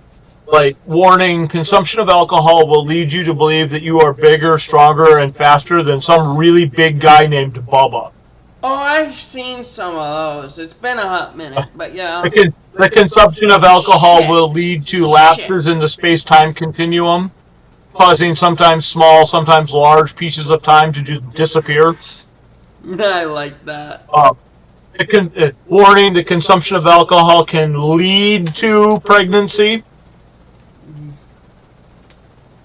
warning: consumption of alcohol will lead you to believe that you are bigger, stronger, and faster than some really big guy named Bubba. Oh, I've seen some of those. It's been a hot minute, but yeah. The consumption of alcohol will lead to lapses in the space-time continuum, causing sometimes small, sometimes large pieces of time to just disappear. I like that. Warning: the consumption of alcohol can lead to pregnancy.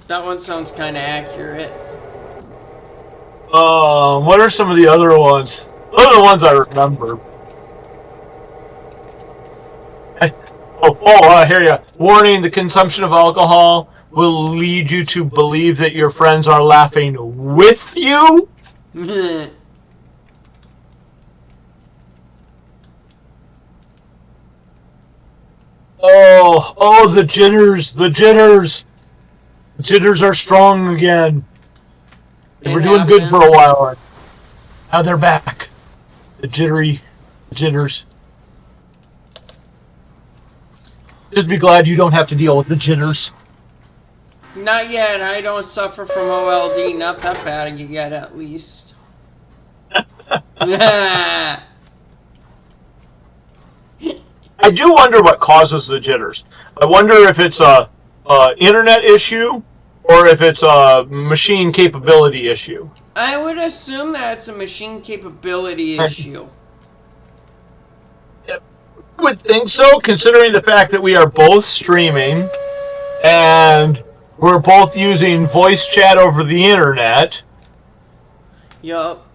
That one sounds kind of accurate. What are some of the other ones? Those are the ones I remember. Here you go. Warning: the consumption of alcohol will lead you to believe that your friends are laughing with you. The jitters. The jitters are strong again. They were doing good for a while. Now they're back. The jitters. Just be glad you don't have to deal with the jitters. Not yet. I don't suffer from OLD. Not that bad yet, at least. I do wonder what causes the jitters. I wonder if it's a internet issue or if it's a machine capability issue. I would assume that it's a machine capability issue. I would think so, considering the fact that we are both streaming and we're both using voice chat over the internet. Yup.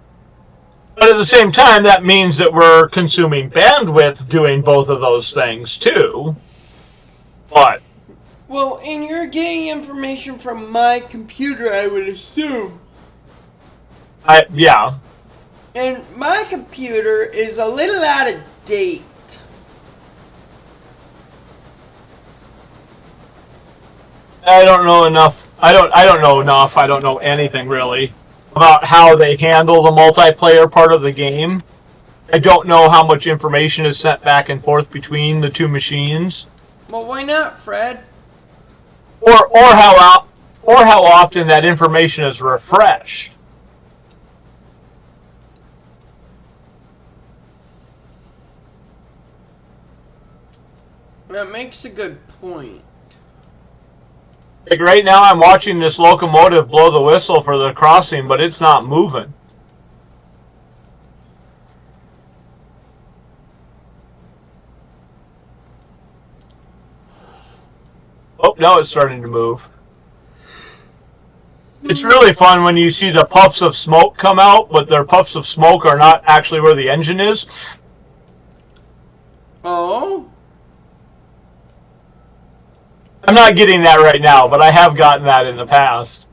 But at the same time, that means that we're consuming bandwidth doing both of those things, too. But well, and you're getting information from my computer, I would assume. Yeah. And my computer is a little out of date. I don't know enough. I don't know enough. I don't know anything, really, about how they handle the multiplayer part of the game. I don't know how much information is sent back and forth between the two machines. Well, why not, Fred? Or how often that information is refreshed. That makes a good point. Like right now, I'm watching this locomotive blow the whistle for the crossing, but it's not moving. Oh, now it's starting to move. It's really fun when you see the puffs of smoke come out, but their puffs of smoke are not actually where the engine is. Oh? I'm not getting that right now, but I have gotten that in the past.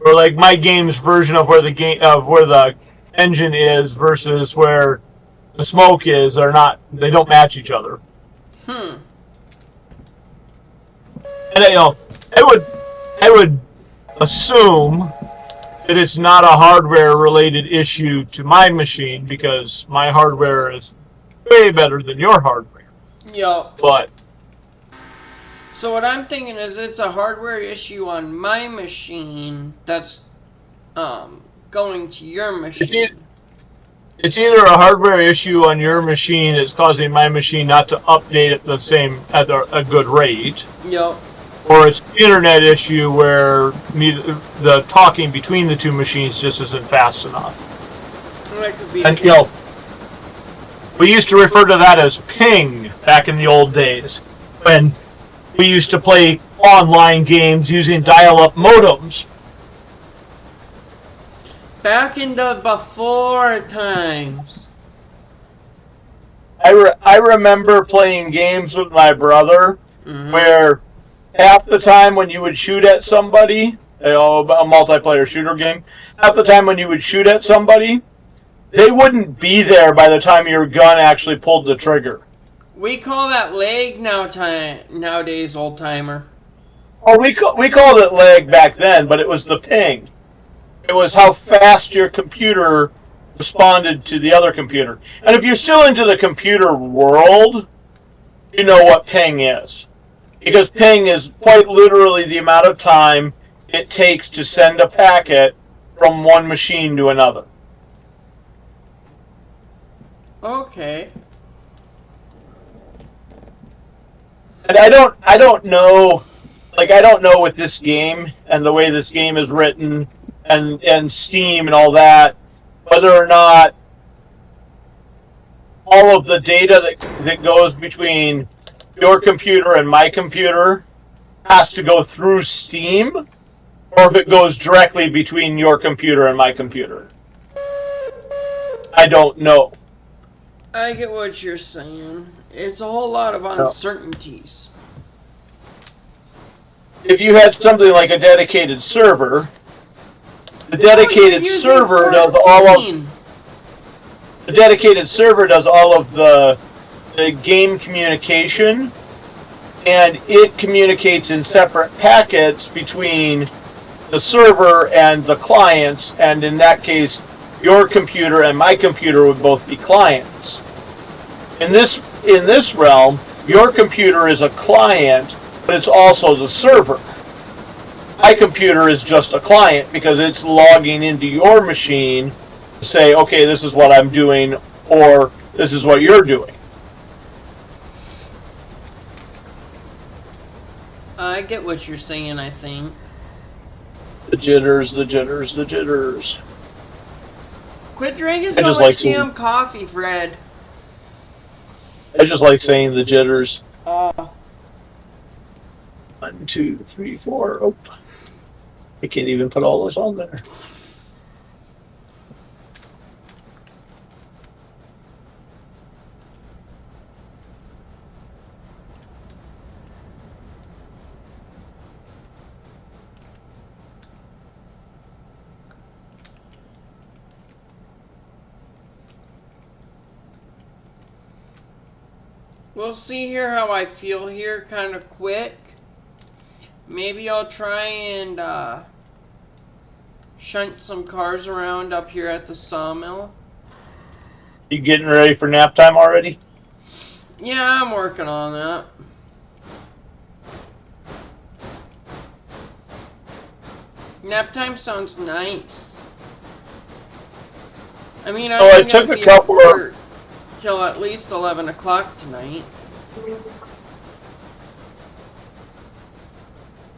Or like my game's version of where the engine is versus where the smoke is are not, they don't match each other. And I would assume that it's not a hardware related issue to my machine because my hardware is way better than your hardware. Yup. But so what I'm thinking is it's a hardware issue on my machine that's going to your machine. It's either a hardware issue on your machine that's causing my machine not to update at a good rate. Yup. Or it's an internet issue where the talking between the two machines just isn't fast enough. That could be. And we used to refer to that as ping back in the old days when we used to play online games using dial-up modems. Back in the before times. I remember playing games with my brother where half the time when you would shoot at somebody, a multiplayer shooter game, half the time when you would shoot at somebody, they wouldn't be there by the time your gun actually pulled the trigger. We call that lag nowadays, old timer. Oh, we called it lag back then, but it was the ping. It was how fast your computer responded to the other computer. And if you're still into the computer world, you know what ping is. Because ping is quite literally the amount of time it takes to send a packet from one machine to another. Okay. And I don't know with this game and the way this game is written and Steam and all that, whether or not all of the data that goes between your computer and my computer has to go through Steam, or if it goes directly between your computer and my computer. I don't know. I get what you're saying. It's a whole lot of uncertainties. If you had something like a dedicated server, the dedicated server does all of the game communication, and it communicates in separate packets between the server and the clients, and in that case, your computer and my computer would both be clients. In this realm, your computer is a client, but it's also the server. My computer is just a client because it's logging into your machine to say, okay, this is what I'm doing, or this is what you're doing. I get what you're saying, I think. The jitters, the jitters, the jitters. Quit drinking so much damn coffee, Fred. I just like saying the jitters. 1, 2, 3, 4. Oh, I can't even put all this on there. We'll see here how I feel here kind of quick. Maybe I'll try and shunt some cars around up here at the sawmill. You getting ready for nap time already? Yeah, I'm working on that. Nap time sounds nice. I mean, I took a couple of till at least 11 o'clock tonight.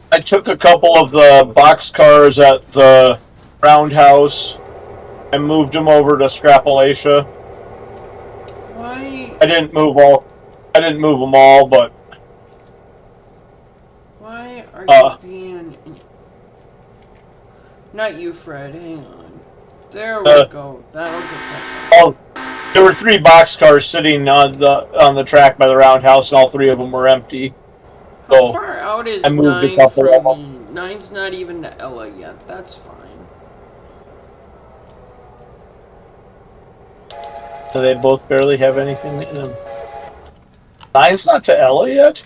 I took a couple of the box cars at the roundhouse and moved them over to Scrapalacia. Why? I didn't move them all, but Why are you being? Not you, Fred. Hang on. There we go. That'll get that. Oh, there were 3 box cars sitting on the track by the roundhouse, and all 3 of them were empty. How far out is 9 from me? 9's not even to Ella yet. That's fine. So they both barely have anything in them. 9's not to Ella yet?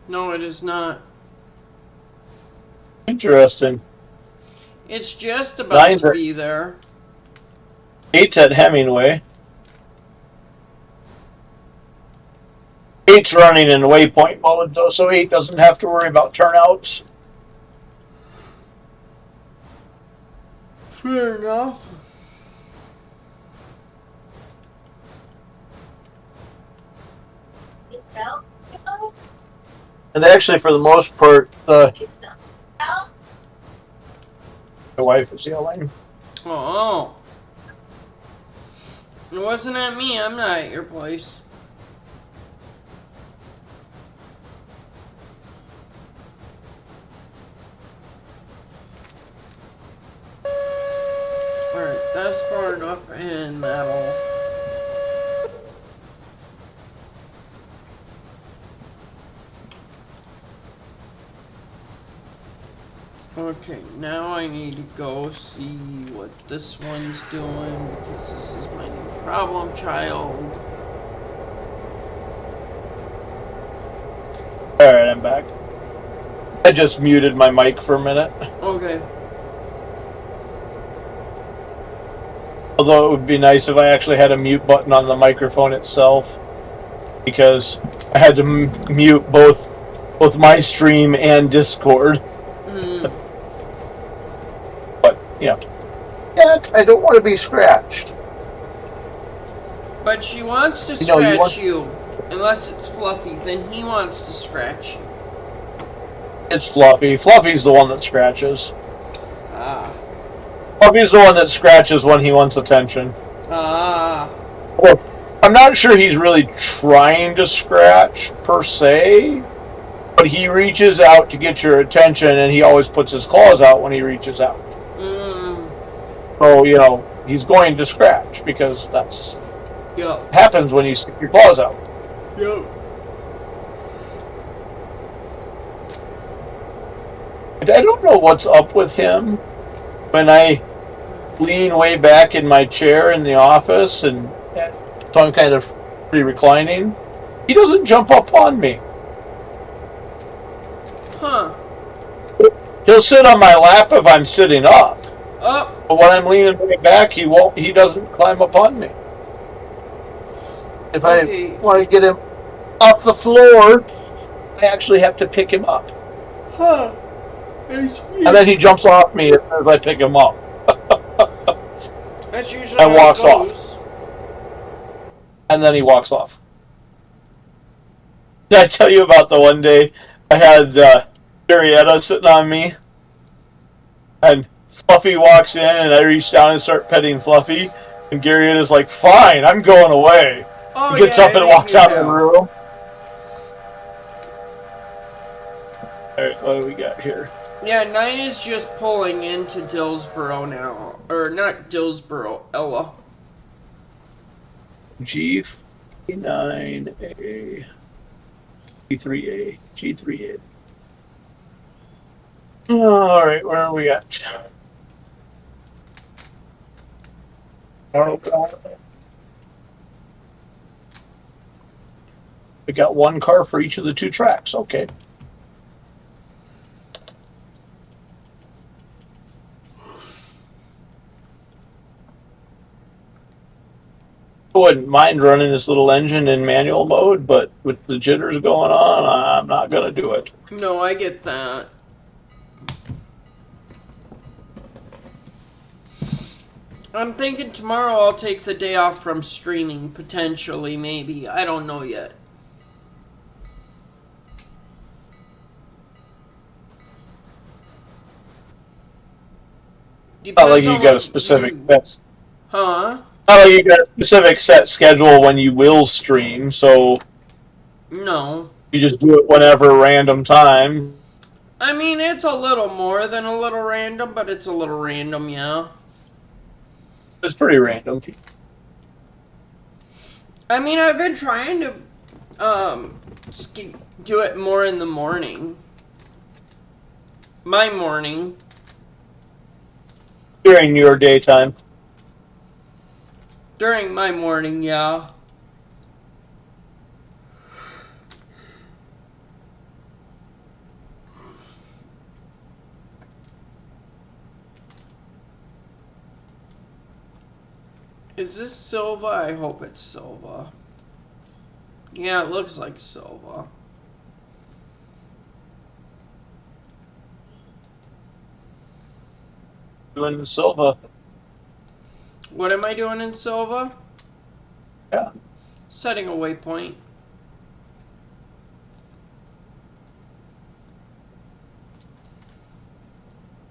No, it is not. Interesting. It's just about 9's to be there. 8's at Hemingway. 8's running in waypoint mode, though, so 8 doesn't have to worry about turnouts. Fair enough. And actually, for the most part, my wife is yelling. Oh. It wasn't at me. I'm not at your place. Alright, that's far enough in that'll. Okay, now I need to go see what this one's doing because this is my new problem child. Alright, I'm back. I just muted my mic for a minute. Okay. Although it would be nice if I actually had a mute button on the microphone itself, because I had to mute both my stream and Discord. But yeah, I don't want to be scratched. But she wants to scratch you, unless it's Fluffy. Then he wants to scratch you. It's Fluffy. Fluffy's the one that scratches. Ah. Fluffy's the one that scratches when he wants attention. Ah. Well, I'm not sure he's really trying to scratch, per se, but he reaches out to get your attention, and he always puts his claws out when he reaches out. So, he's going to scratch, because that's what happens when you stick your claws out. Yep. I don't know what's up with him. When I lean way back in my chair in the office, and so I'm kind of free reclining, he doesn't jump up on me. Huh. He'll sit on my lap if I'm sitting up. Up. But when I'm leaning way back, he doesn't climb up on me. If I want to get him off the floor, I actually have to pick him up. Huh. And then he jumps off me as I pick him up. That's usually and how walks it goes. off. And then he walks off. Did I tell you about the one day I had Marietta sitting on me? And Fluffy walks in, and I reach down and start petting Fluffy. And Garrietta's like, "Fine, I'm going away." Oh, He gets up and walks out of the room. Alright, what do we got here? Yeah, 9 is just pulling into Dillsboro now. Or not Dillsboro, Ella. G9A. G3A. G3A. Alright, where are we at? We got one car for each of the 2 tracks. Okay. I wouldn't mind running this little engine in manual mode, but with the jitters going on, I'm not going to do it. No, I get that. I'm thinking tomorrow I'll take the day off from streaming, potentially, maybe. I don't know yet. Not like Depends you on got a what specific you... set. Huh? Not like you got a specific set schedule when you will stream, so No. you just do it whenever random time. I mean, it's a little more than a little random, but it's a little random, yeah. It's pretty random. I mean, I've been trying to do it more in the morning. My morning. During your daytime. During my morning, yeah. Is this Silva? I hope it's Silva. Yeah, it looks like Silva. Doing the Silva. What am I doing in Silva? Yeah. Setting a waypoint.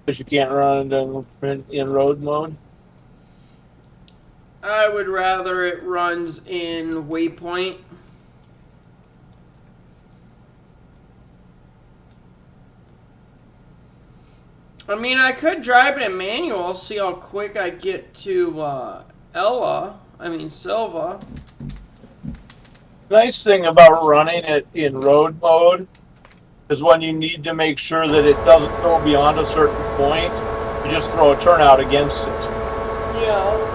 Because you can't run in road mode. I would rather it runs in waypoint. I mean, I could drive it in manual, see how quick I get to Silva. Nice thing about running it in road mode is when you need to make sure that it doesn't go beyond a certain point, you just throw a turnout against it. Yeah.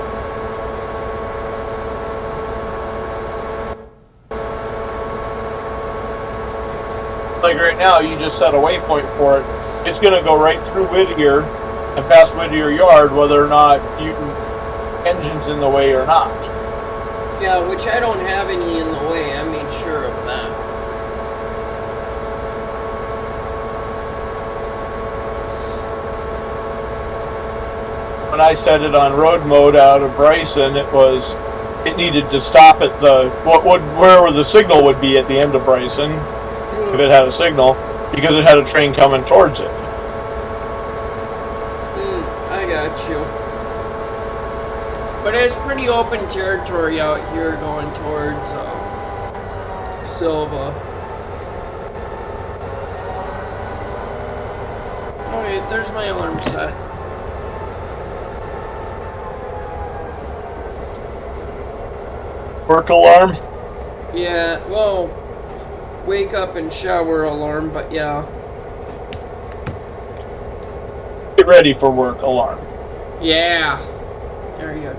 Like right now, you just set a waypoint for it. It's going to go right through Whittier and past Whittier Yard, whether or not engine's in the way or not. Yeah, which I don't have any in the way. I made sure of that. When I set it on road mode out of Bryson, it needed to stop at where the signal would be at the end of Bryson, if it had a signal, because it had a train coming towards it. I got you. But it's pretty open territory out here going towards Silva. Okay, there's my alarm set. Work alarm? Yeah, well, wake up and shower alarm, but yeah. Get ready for work alarm. Yeah. There you go.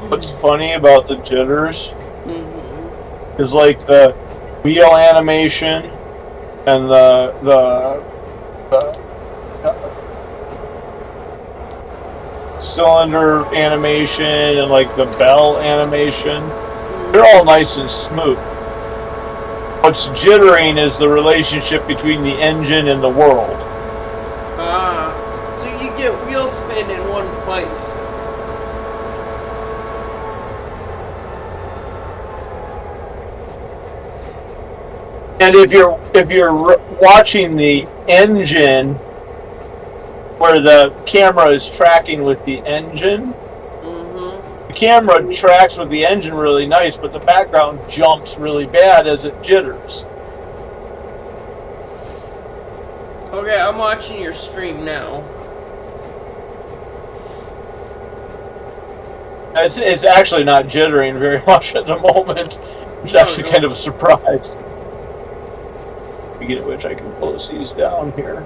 What's funny about the jitters is like the wheel animation and the cylinder animation and like the bell animation, they're all nice and smooth. What's jittering is the relationship between the engine and the world. So you get wheel spin in one place. And if you're watching the engine where the camera is tracking with the engine, the camera tracks with the engine really nice, but the background jumps really bad as it jitters. Okay, I'm watching your stream now. It's actually not jittering very much at the moment, which is actually kind of a surprise. Speaking of which, I can close these down here.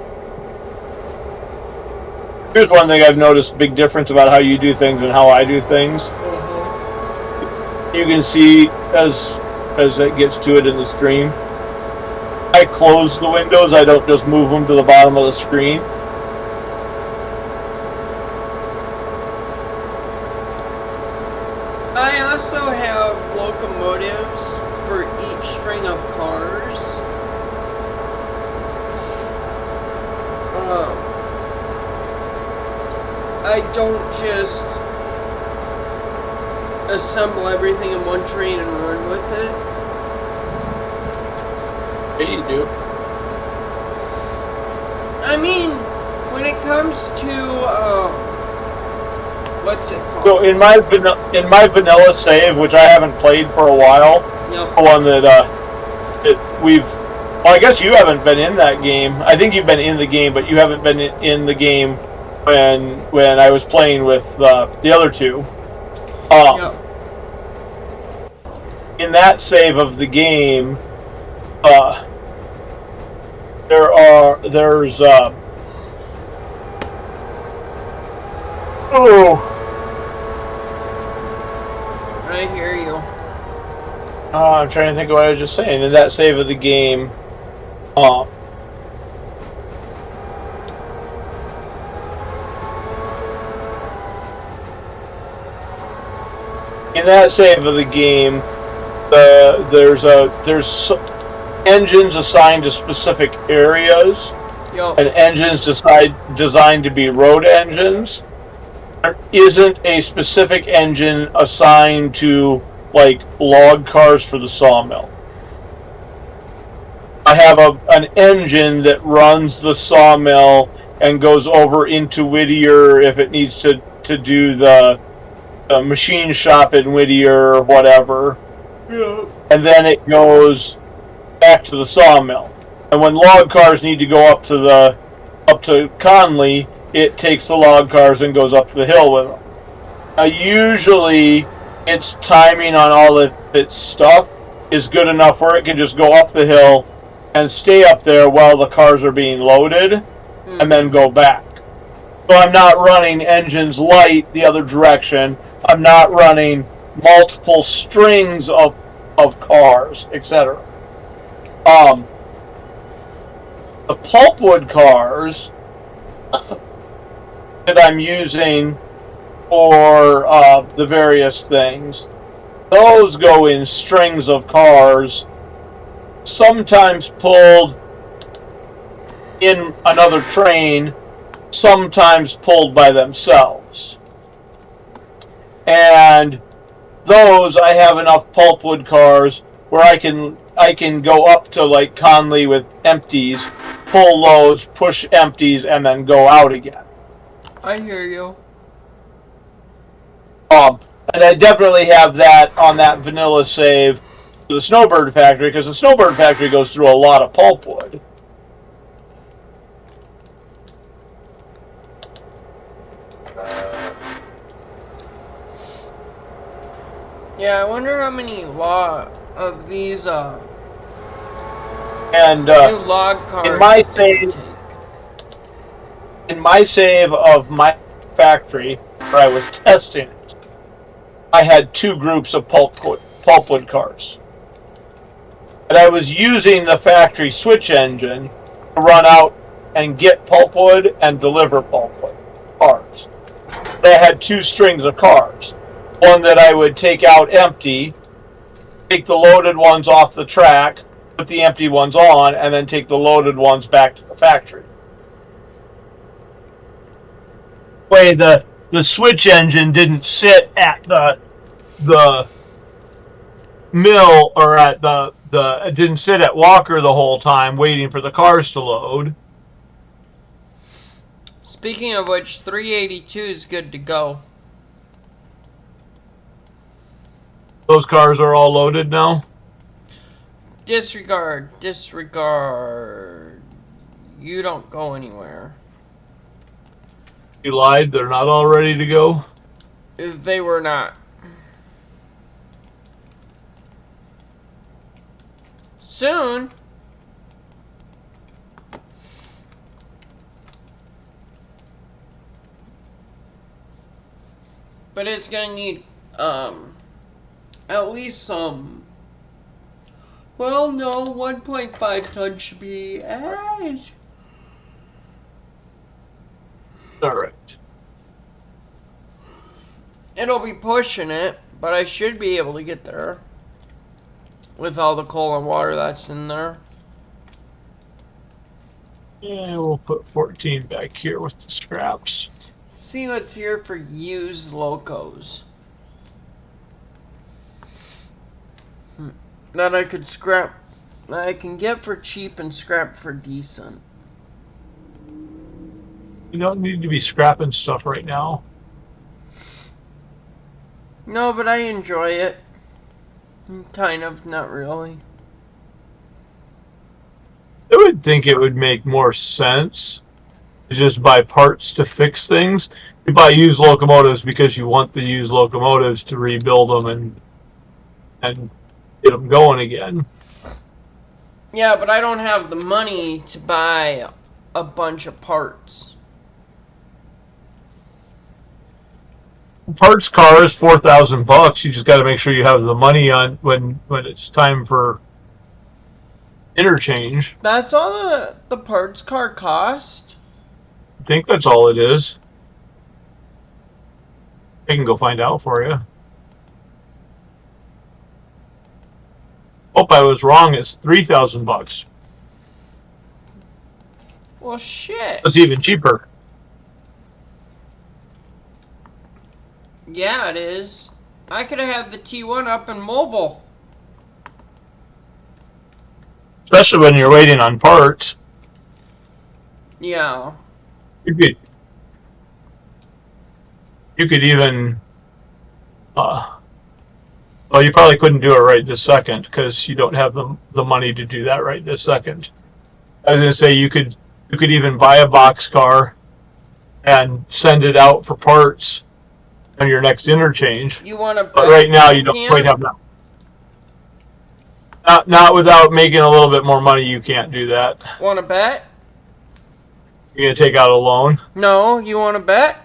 Here's one thing I've noticed: big difference about how you do things and how I do things. You can see as it gets to it in the stream, I close the windows. I don't just move them to the bottom of the screen. string of cars, I don't just assemble everything in one train and run with it. Yeah, you do. I mean, when it comes to, what's it called? So in my vanilla save, which I haven't played for a while, Yep. the one that well, I guess you haven't been in that game. I think you've been in the game, but you haven't been in the game when I was playing with the other two. Yep. In that save of the game, there's I hear you. I'm trying to think of what I was just saying. In that save of the game, there's engines assigned to specific areas, Yep. and engines designed to be road engines. There isn't a specific engine assigned to like log cars for the sawmill. I have an engine that runs the sawmill and goes over into Whittier if it needs to do the machine shop in Whittier or whatever. Yep. And then it goes back to the sawmill. And when log cars need to go up to Conley, it takes the log cars and goes up the hill with them. Now, usually, its timing on all of its stuff is good enough where it can just go up the hill and stay up there while the cars are being loaded, and then go back. So I'm not running engines light the other direction. I'm not running multiple strings of cars, etc. The pulpwood cars that I'm using for the various things, those go in strings of cars, sometimes pulled in another train, sometimes pulled by themselves. And those, I have enough pulpwood cars where I can go up to like Conley with empties, pull loads, push empties, and then go out again. I hear you. And I definitely have that on that vanilla save to the Snowbird Factory, because the Snowbird Factory goes through a lot of pulpwood. Yeah, I wonder how many of these And new log cars in my save of my factory where I was testing it, I had two groups of pulpwood cars. And I was using the factory switch engine to run out and get pulpwood and deliver pulpwood cars. They had two strings of cars. One that I would take out empty, take the loaded ones off the track, put the empty ones on, and then take the loaded ones back to the factory. Way the switch engine didn't sit at the mill or at it didn't sit at Walker the whole time waiting for the cars to load. Speaking of which, 382 is good to go. Those cars are all loaded now? Disregard. You don't go anywhere. You lied, they're not all ready to go? If they were not. Soon. But it's gonna need, at least some. Well, no, 1.5 tons should be average. Alright. It'll be pushing it, but I should be able to get there. with all the coal and water that's in there. And we'll put 14 back here with the scraps. See what's here for used locos. That I could scrap, that I can get for cheap and scrap for decent. You don't need to be scrapping stuff right now. No, but I enjoy it. Kind of, not really. I would think it would make more sense to just buy parts to fix things. You buy used locomotives because you want the used locomotives to rebuild them and get them going again. Yeah, but I don't have the money to buy a bunch of parts. Parts car is $4,000. You just got to make sure you have the money on when it's time for interchange. That's all the parts car cost? I think that's all it is. I can go find out for you. Oh, I was wrong. It's $3,000. Well, shit. It's even cheaper. Yeah, it is. I could have had the T1 up and mobile. Especially when you're waiting on parts. Yeah. You could even... well, you probably couldn't do it right this second because you don't have the money to do that right this second. I was going to say you could even buy a boxcar and send it out for parts on your next interchange. You want to? But right now you don't quite have that. Not without making a little bit more money. You can't do that. Want to bet? You're gonna take out a loan? No. You want to bet?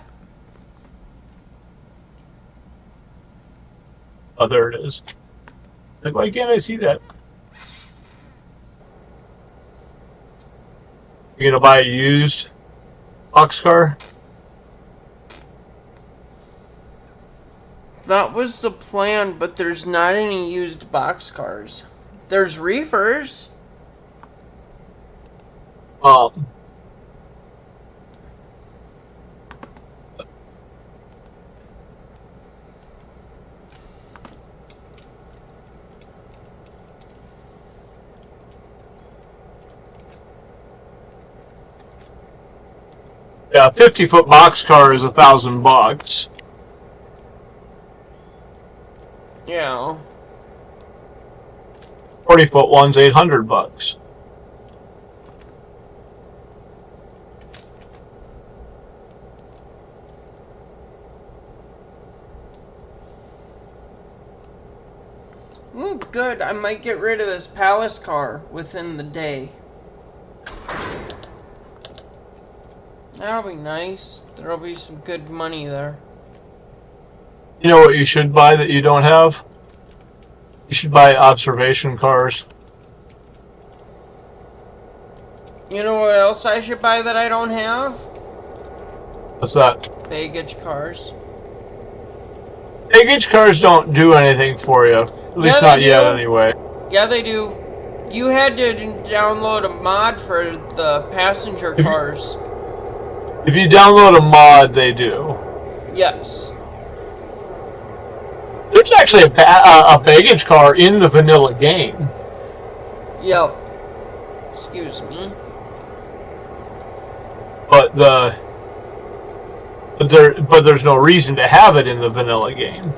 Oh, there it is. Like, why can't I see that? You're gonna buy a used boxcar? That was the plan, but there's not any used boxcars. There's reefers. Yeah, 50-foot boxcar is $1,000. Yeah. 40-foot one's $800. Ooh, good. I might get rid of this palace car within the day. That'll be nice. There'll be some good money there. You know what you should buy that you don't have? You should buy observation cars. You know what else I should buy that I don't have? What's that? Baggage cars. Baggage cars don't do anything for you. At least not yet, anyway. Yeah, they do. You had to download a mod for the passenger cars. If you download a mod, they do. Yes. There's actually a baggage car in the vanilla game. Yep. Excuse me. But there's no reason to have it in the vanilla game.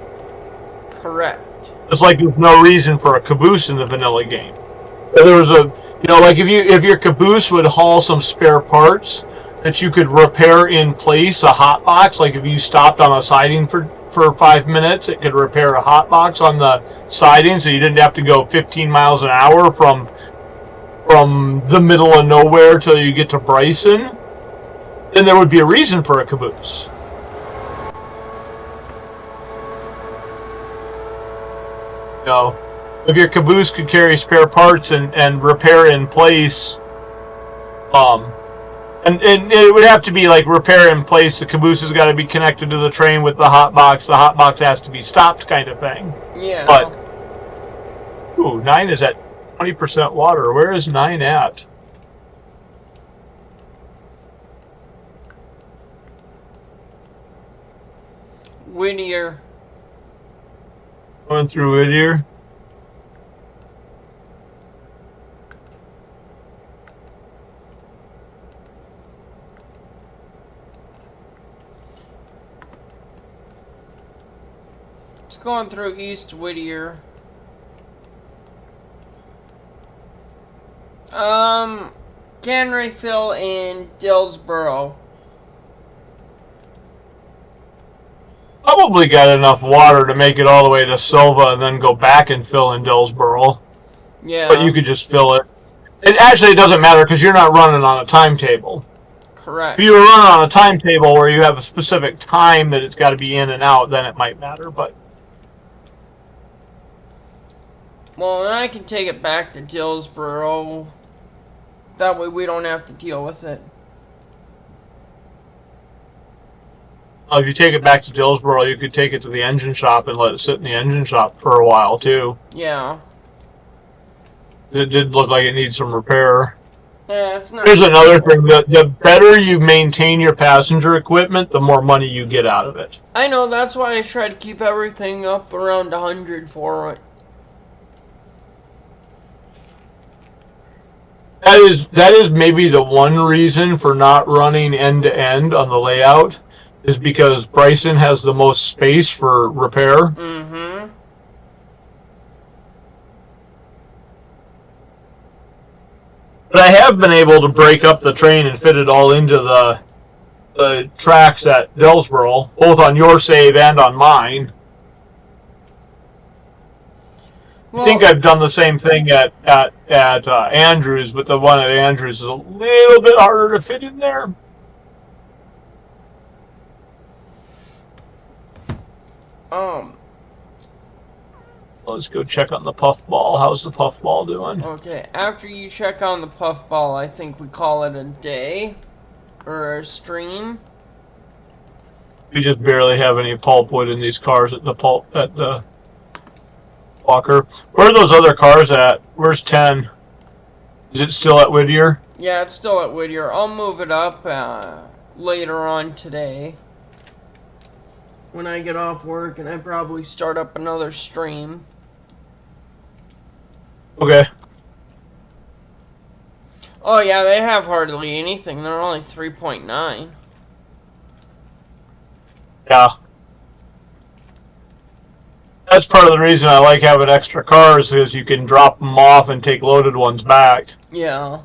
Correct. It's like there's no reason for a caboose in the vanilla game. If there was like if your caboose would haul some spare parts that you could repair in place, a hot box, like if you stopped on a siding for 5 minutes, it could repair a hot box on the siding, so you didn't have to go 15 miles an hour from the middle of nowhere till you get to Bryson. Then there would be a reason for a caboose. You know, if your caboose could carry spare parts and repair in place, and it would have to be like repair in place. The caboose has got to be connected to the train with the hot box. The hot box has to be stopped, kind of thing. Yeah. Ooh, 9 is at 20% water. Where is 9 at? Whittier. Going through Whittier. It's going through East Whittier. Can refill in Dillsboro. Probably got enough water to make it all the way to Silva and then go back and fill in Dillsboro. Yeah. But you could just fill it. It actually doesn't matter because you're not running on a timetable. Correct. If you were running on a timetable where you have a specific time that it's got to be in and out, then it might matter. But well, and I can take it back to Dillsboro. That way we don't have to deal with it. if you take it back to Dillsboro, you could take it to the engine shop and let it sit in the engine shop for a while, too. Yeah. It did look like it needs some repair. Yeah, it's not. Here's another thing. The better you maintain your passenger equipment, the more money you get out of it. I know, that's why I try to keep everything up around 100 for it. That is maybe the one reason for not running end-to-end on the layout, is because Bryson has the most space for repair. Mm-hmm. But I have been able to break up the train and fit it all into the tracks at Dillsboro, both on your save and on mine. Well, I think I've done the same thing at Andrews, but the one at Andrews is a little bit harder to fit in there. Let's go check on the puffball. How's the puffball doing? Okay, after you check on the puffball, I think we call it a day or a stream. We just barely have any pulpwood in these cars at the Walker. Where are those other cars at? Where's 10? Is it still at Whittier? Yeah, it's still at Whittier. I'll move it up later on today when I get off work, and I probably start up another stream. Okay. Oh yeah, they have hardly anything. They're only 3.9. Yeah. That's part of the reason I like having extra cars, is you can drop them off and take loaded ones back. Yeah.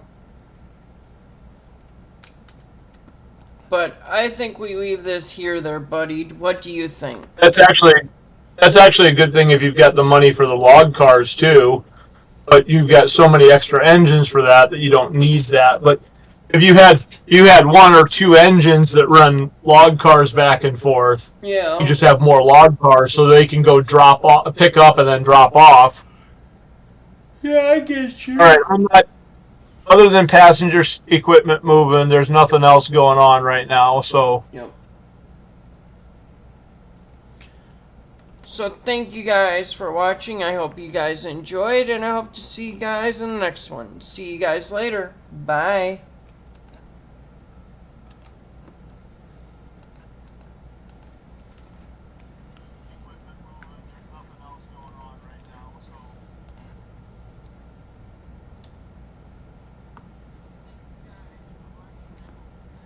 But I think we leave this here there, buddy. What do you think? That's actually a good thing if you've got the money for the log cars too. But you've got so many extra engines for that you don't need that. But if you had one or two engines that run log cars back and forth, yeah, you just have more log cars so they can go drop off, pick up, and then drop off. Yeah, I get you. All right, other than passenger equipment moving, there's nothing else going on right now. So. Yep. So thank you guys for watching. I hope you guys enjoyed, and I hope to see you guys in the next one. See you guys later. Bye.